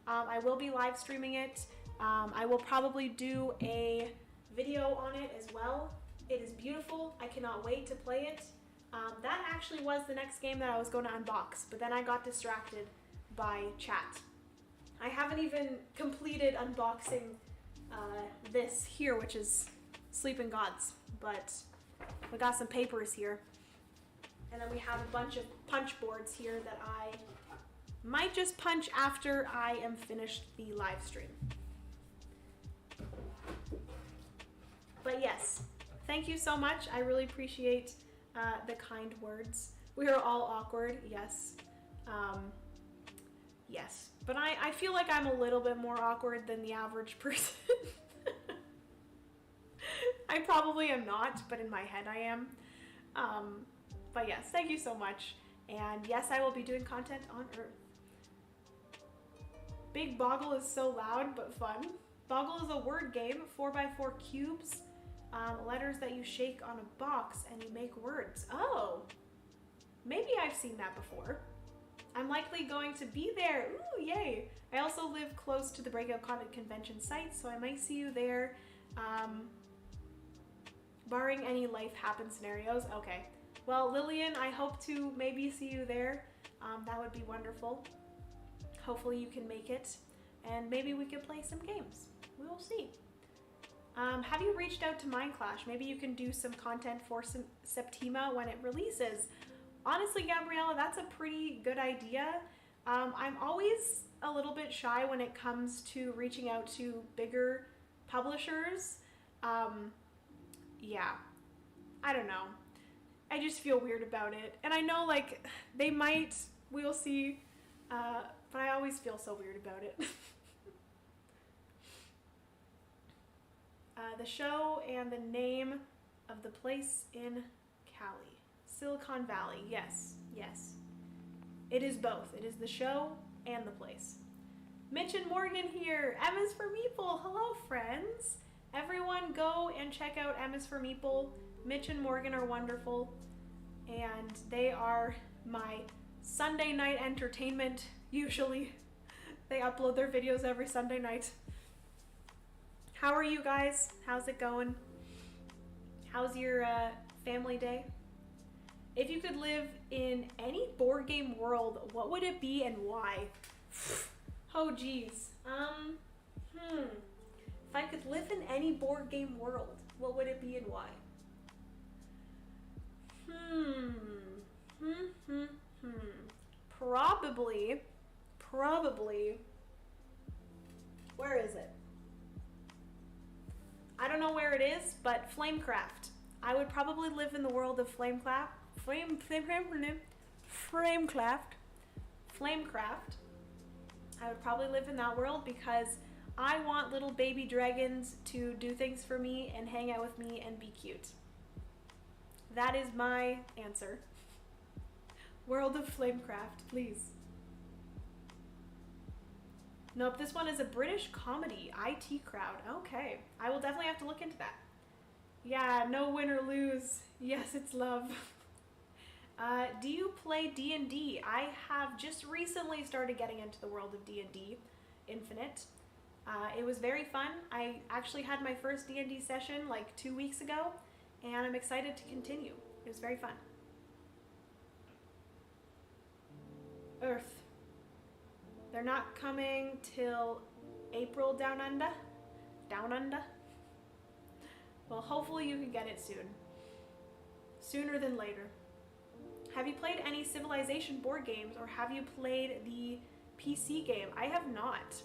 I will be live streaming it. I will probably do a video on it as well. It is beautiful. I cannot wait to play it. That actually was the next game that I was going to unbox, but then I got distracted by chat. I haven't even completed unboxing this here, which is Sleeping Gods, but we got some papers here, and then we have a bunch of punch boards here that I might just punch after I am finished the live stream. But yes, thank you so much. I really appreciate the kind words. We are all awkward, yes. Yes, but I feel like I'm a little bit more awkward than the average person. I probably am not, but in my head I am. But yes, thank you so much. And yes, I will be doing content on Earth. Big Boggle is so loud but fun. Boggle is a word game, 4x4 cubes, letters that you shake on a box and you make words. Oh, maybe I've seen that before. I'm likely going to be there. Ooh, yay. I also live close to the Breakout Content Convention site, so I might see you there. Barring any life happen scenarios. Okay. Well, Lillian, I hope to maybe see you there. That would be wonderful. Hopefully you can make it. and maybe we could play some games. We will see. Have you reached out to Mindclash? Maybe you can do some content for some Septima when it releases. Honestly, Gabriella, that's a pretty good idea. I'm always a little bit shy when it comes to reaching out to bigger publishers. Yeah, I don't know. I just feel weird about it. And I know, like, they might, we'll see, but I always feel so weird about it. The show and the name of the place in Cali. Silicon Valley, yes, yes. It is both. It is the show and the place. Mitch and Morgan here. Emma's for Meeple. Hello, friends. Everyone go and check out Emma's for Meeple. Mitch and Morgan are wonderful. And they are my Sunday night entertainment, usually. They upload their videos every Sunday night. How are you guys? How's it going? How's your family day? If you could live in any board game world, what would it be and why? Oh geez. If I could live in any board game world, what would it be and why? Probably. Where is it? I don't know where it is, but Flamecraft. I would probably live in the world of Flamecraft. I would probably live in that world because I want little baby dragons to do things for me and hang out with me and be cute. That is my answer. World of Flamecraft, please. Nope, this one is a British comedy, IT Crowd. Okay, I will definitely have to look into that. Yeah, no win or lose. Yes, it's love. Do you play D&D? I have just recently started getting into the world of D&D Infinite. It was very fun. I actually had my first D&D session like 2 weeks ago, and I'm excited to continue. It was very fun. Earth. They're not coming till April down under. Down under. Well, hopefully you can get it soon. Sooner than later. Have you played any Civilization board games or have you played the PC game? I have not.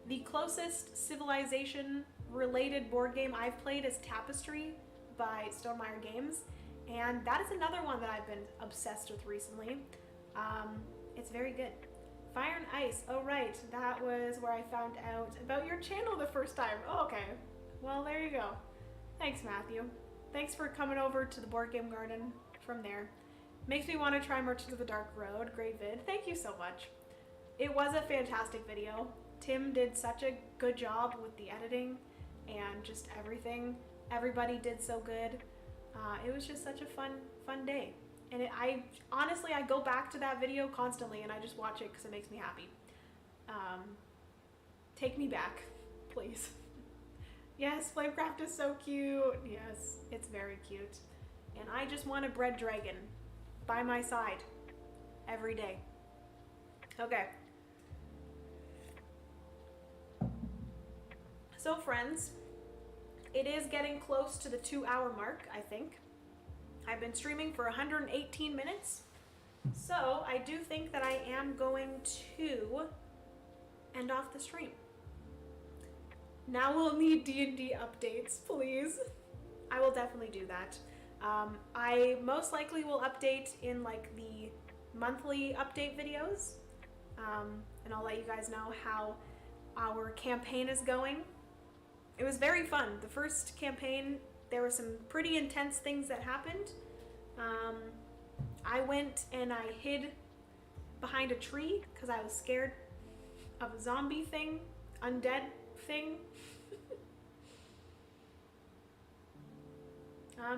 The closest Civilization related board game I've played is Tapestry by Stonemaier Games, and that is another one that I've been obsessed with recently. It's very good. Fire and Ice, oh right, that was where I found out about your channel the first time. Oh, okay, well there you go. Thanks, Matthew. Thanks for coming over to the Board Game Garden from there. Makes me want to try Merchants of the Dark Road. Great vid. Thank you so much. It was a fantastic video. Tim did such a good job with the editing and just everything. Everybody did so good. It was just such a fun day. And I honestly go back to that video constantly and I just watch it because it makes me happy. Take me back, please. Yes, Flamecraft is so cute. Yes, it's very cute. And I just want a bread dragon by my side every day. Okay. So friends, it is getting close to the 2-hour mark, I think. I've been streaming for 118 minutes. So I do think that I am going to end off the stream. Now we'll need D&D updates, please. I will definitely do that. I most likely will update in like the monthly update videos. And I'll let you guys know how our campaign is going. It was very fun. The first campaign, there were some pretty intense things that happened. I went and I hid behind a tree because I was scared of a zombie thing, undead thing.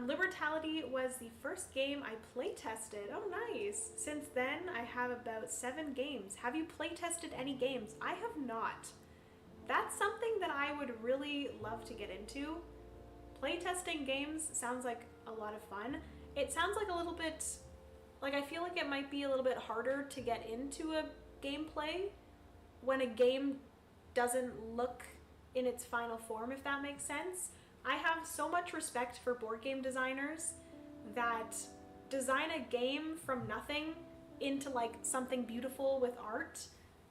Libertality was the first game I play tested. Oh, nice. Since then, I have about 7 games. Have you play tested any games? I have not. That's something that I would really love to get into. Playtesting games sounds like a lot of fun. It sounds like a little bit, like I feel like it might be a little bit harder to get into a gameplay when a game doesn't look in its final form, if that makes sense. I have so much respect for board game designers that design a game from nothing into like something beautiful with art.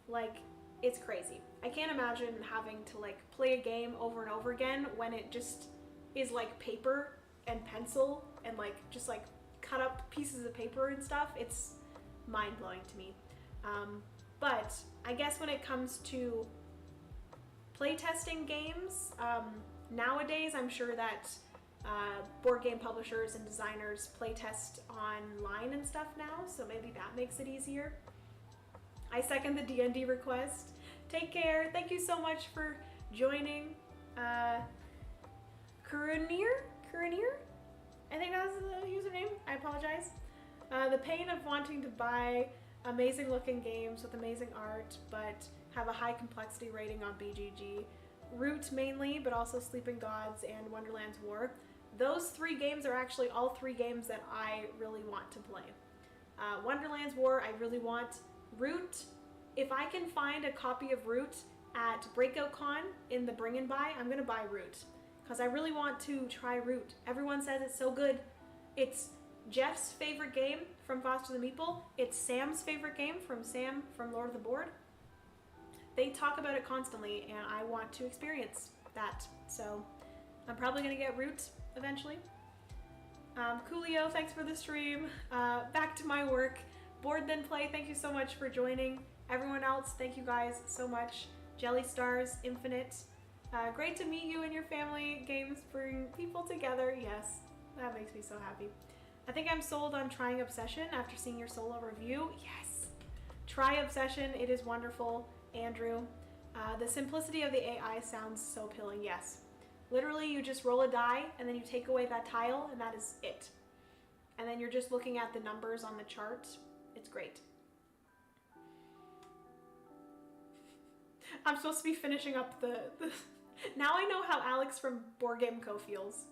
Like, it's crazy. I can't imagine having to like play a game over and over again when it just is like paper and pencil and like just like cut up pieces of paper and stuff. It's mind-blowing to me. But I guess when it comes to playtesting games, nowadays I'm sure that board game publishers and designers playtest online and stuff now, so maybe that makes it easier. I second the D&D request. Take care. Thank you so much for joining. Kurunir? I think that's the username. I apologize. The pain of wanting to buy amazing looking games with amazing art, but have a high complexity rating on BGG. Root mainly, but also Sleeping Gods and Wonderland's War. Those 3 games are actually all 3 games that I really want to play. Wonderland's War, I really want. Root, if I can find a copy of Root at Breakout Con in the Bring and Buy, I'm gonna buy Root. Because I really want to try Root. Everyone says it's so good. It's Jeff's favorite game from Foster the Meeple. It's Sam's favorite game from Sam from Lord of the Board. They talk about it constantly, and I want to experience that. So I'm probably gonna get Root eventually. Coolio, thanks for the stream. Back to my work. Board Then Play, thank you so much for joining. Everyone else, thank you guys so much. Jelly Stars, Infinite. Great to meet you and your family. Games bring people together. Yes, that makes me so happy. I think I'm sold on trying Obsession after seeing your solo review. Yes, try Obsession. It is wonderful, Andrew. The simplicity of the AI sounds so appealing. Yes, literally you just roll a die and then you take away that tile and that is it. And then you're just looking at the numbers on the chart. It's great. I'm supposed to be finishing up the Now I know how Alex from Board Game Co. feels.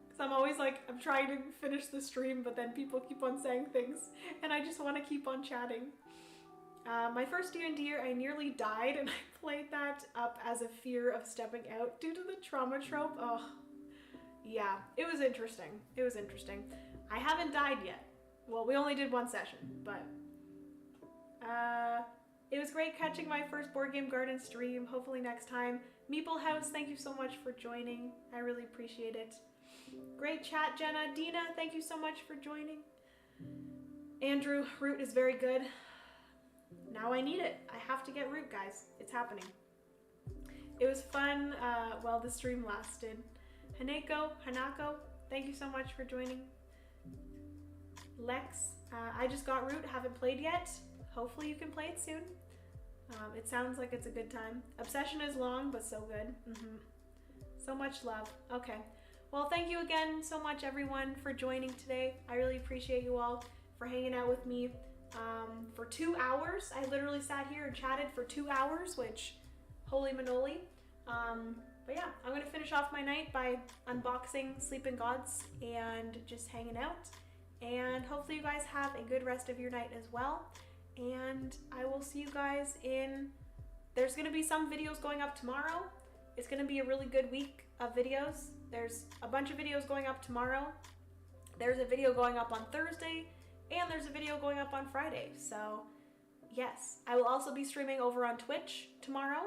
Because I'm always like, I'm trying to finish the stream, but then people keep on saying things, and I just want to keep on chatting. My first D&D year, I nearly died, and I played that up as a fear of stepping out due to the trauma trope. Oh, yeah, it was interesting. It was interesting. I haven't died yet. Well, we only did 1 session, but it was great catching my first Board Game Garden stream. Hopefully next time. Meeple House, thank you so much for joining. I really appreciate it. Great chat, Jenna. Dina, thank you so much for joining. Andrew, Root is very good. Now I need it. I have to get Root, guys. It's happening. It was fun while the stream lasted. Hanako, thank you so much for joining. Lex, I just got Root, haven't played yet. Hopefully you can play it soon. It sounds like it's a good time. Obsession is long, but so good. So much love. Okay. Well, thank you again so much, everyone, for joining today. I really appreciate you all for hanging out with me for 2 hours. I literally sat here and chatted for 2 hours, which, holy manoli. But yeah, I'm going to finish off my night by unboxing Sleeping Gods and just hanging out. And hopefully you guys have a good rest of your night as well. And I will see you guys in... There's going to be some videos going up tomorrow. It's going to be a really good week of videos. There's a bunch of videos going up tomorrow. There's a video going up on Thursday. And there's a video going up on Friday. So, yes. I will also be streaming over on Twitch tomorrow.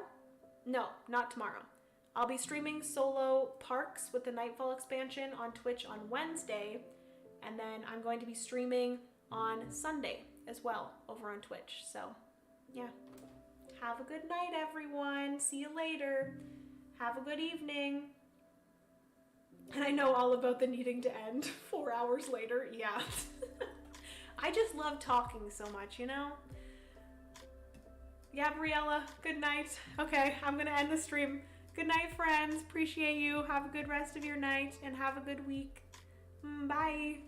No, not tomorrow. I'll be streaming solo Parks with the Nightfall expansion on Twitch on Wednesday. And then I'm going to be streaming on Sunday as well over on Twitch. So, yeah. Have a good night, everyone. See you later. Have a good evening. And I know all about the needing to end 4 hours later. Yeah. I just love talking so much, you know? Yeah, Briella, good night. Okay, I'm gonna end the stream. Good night, friends. Appreciate you. Have a good rest of your night and have a good week. Bye.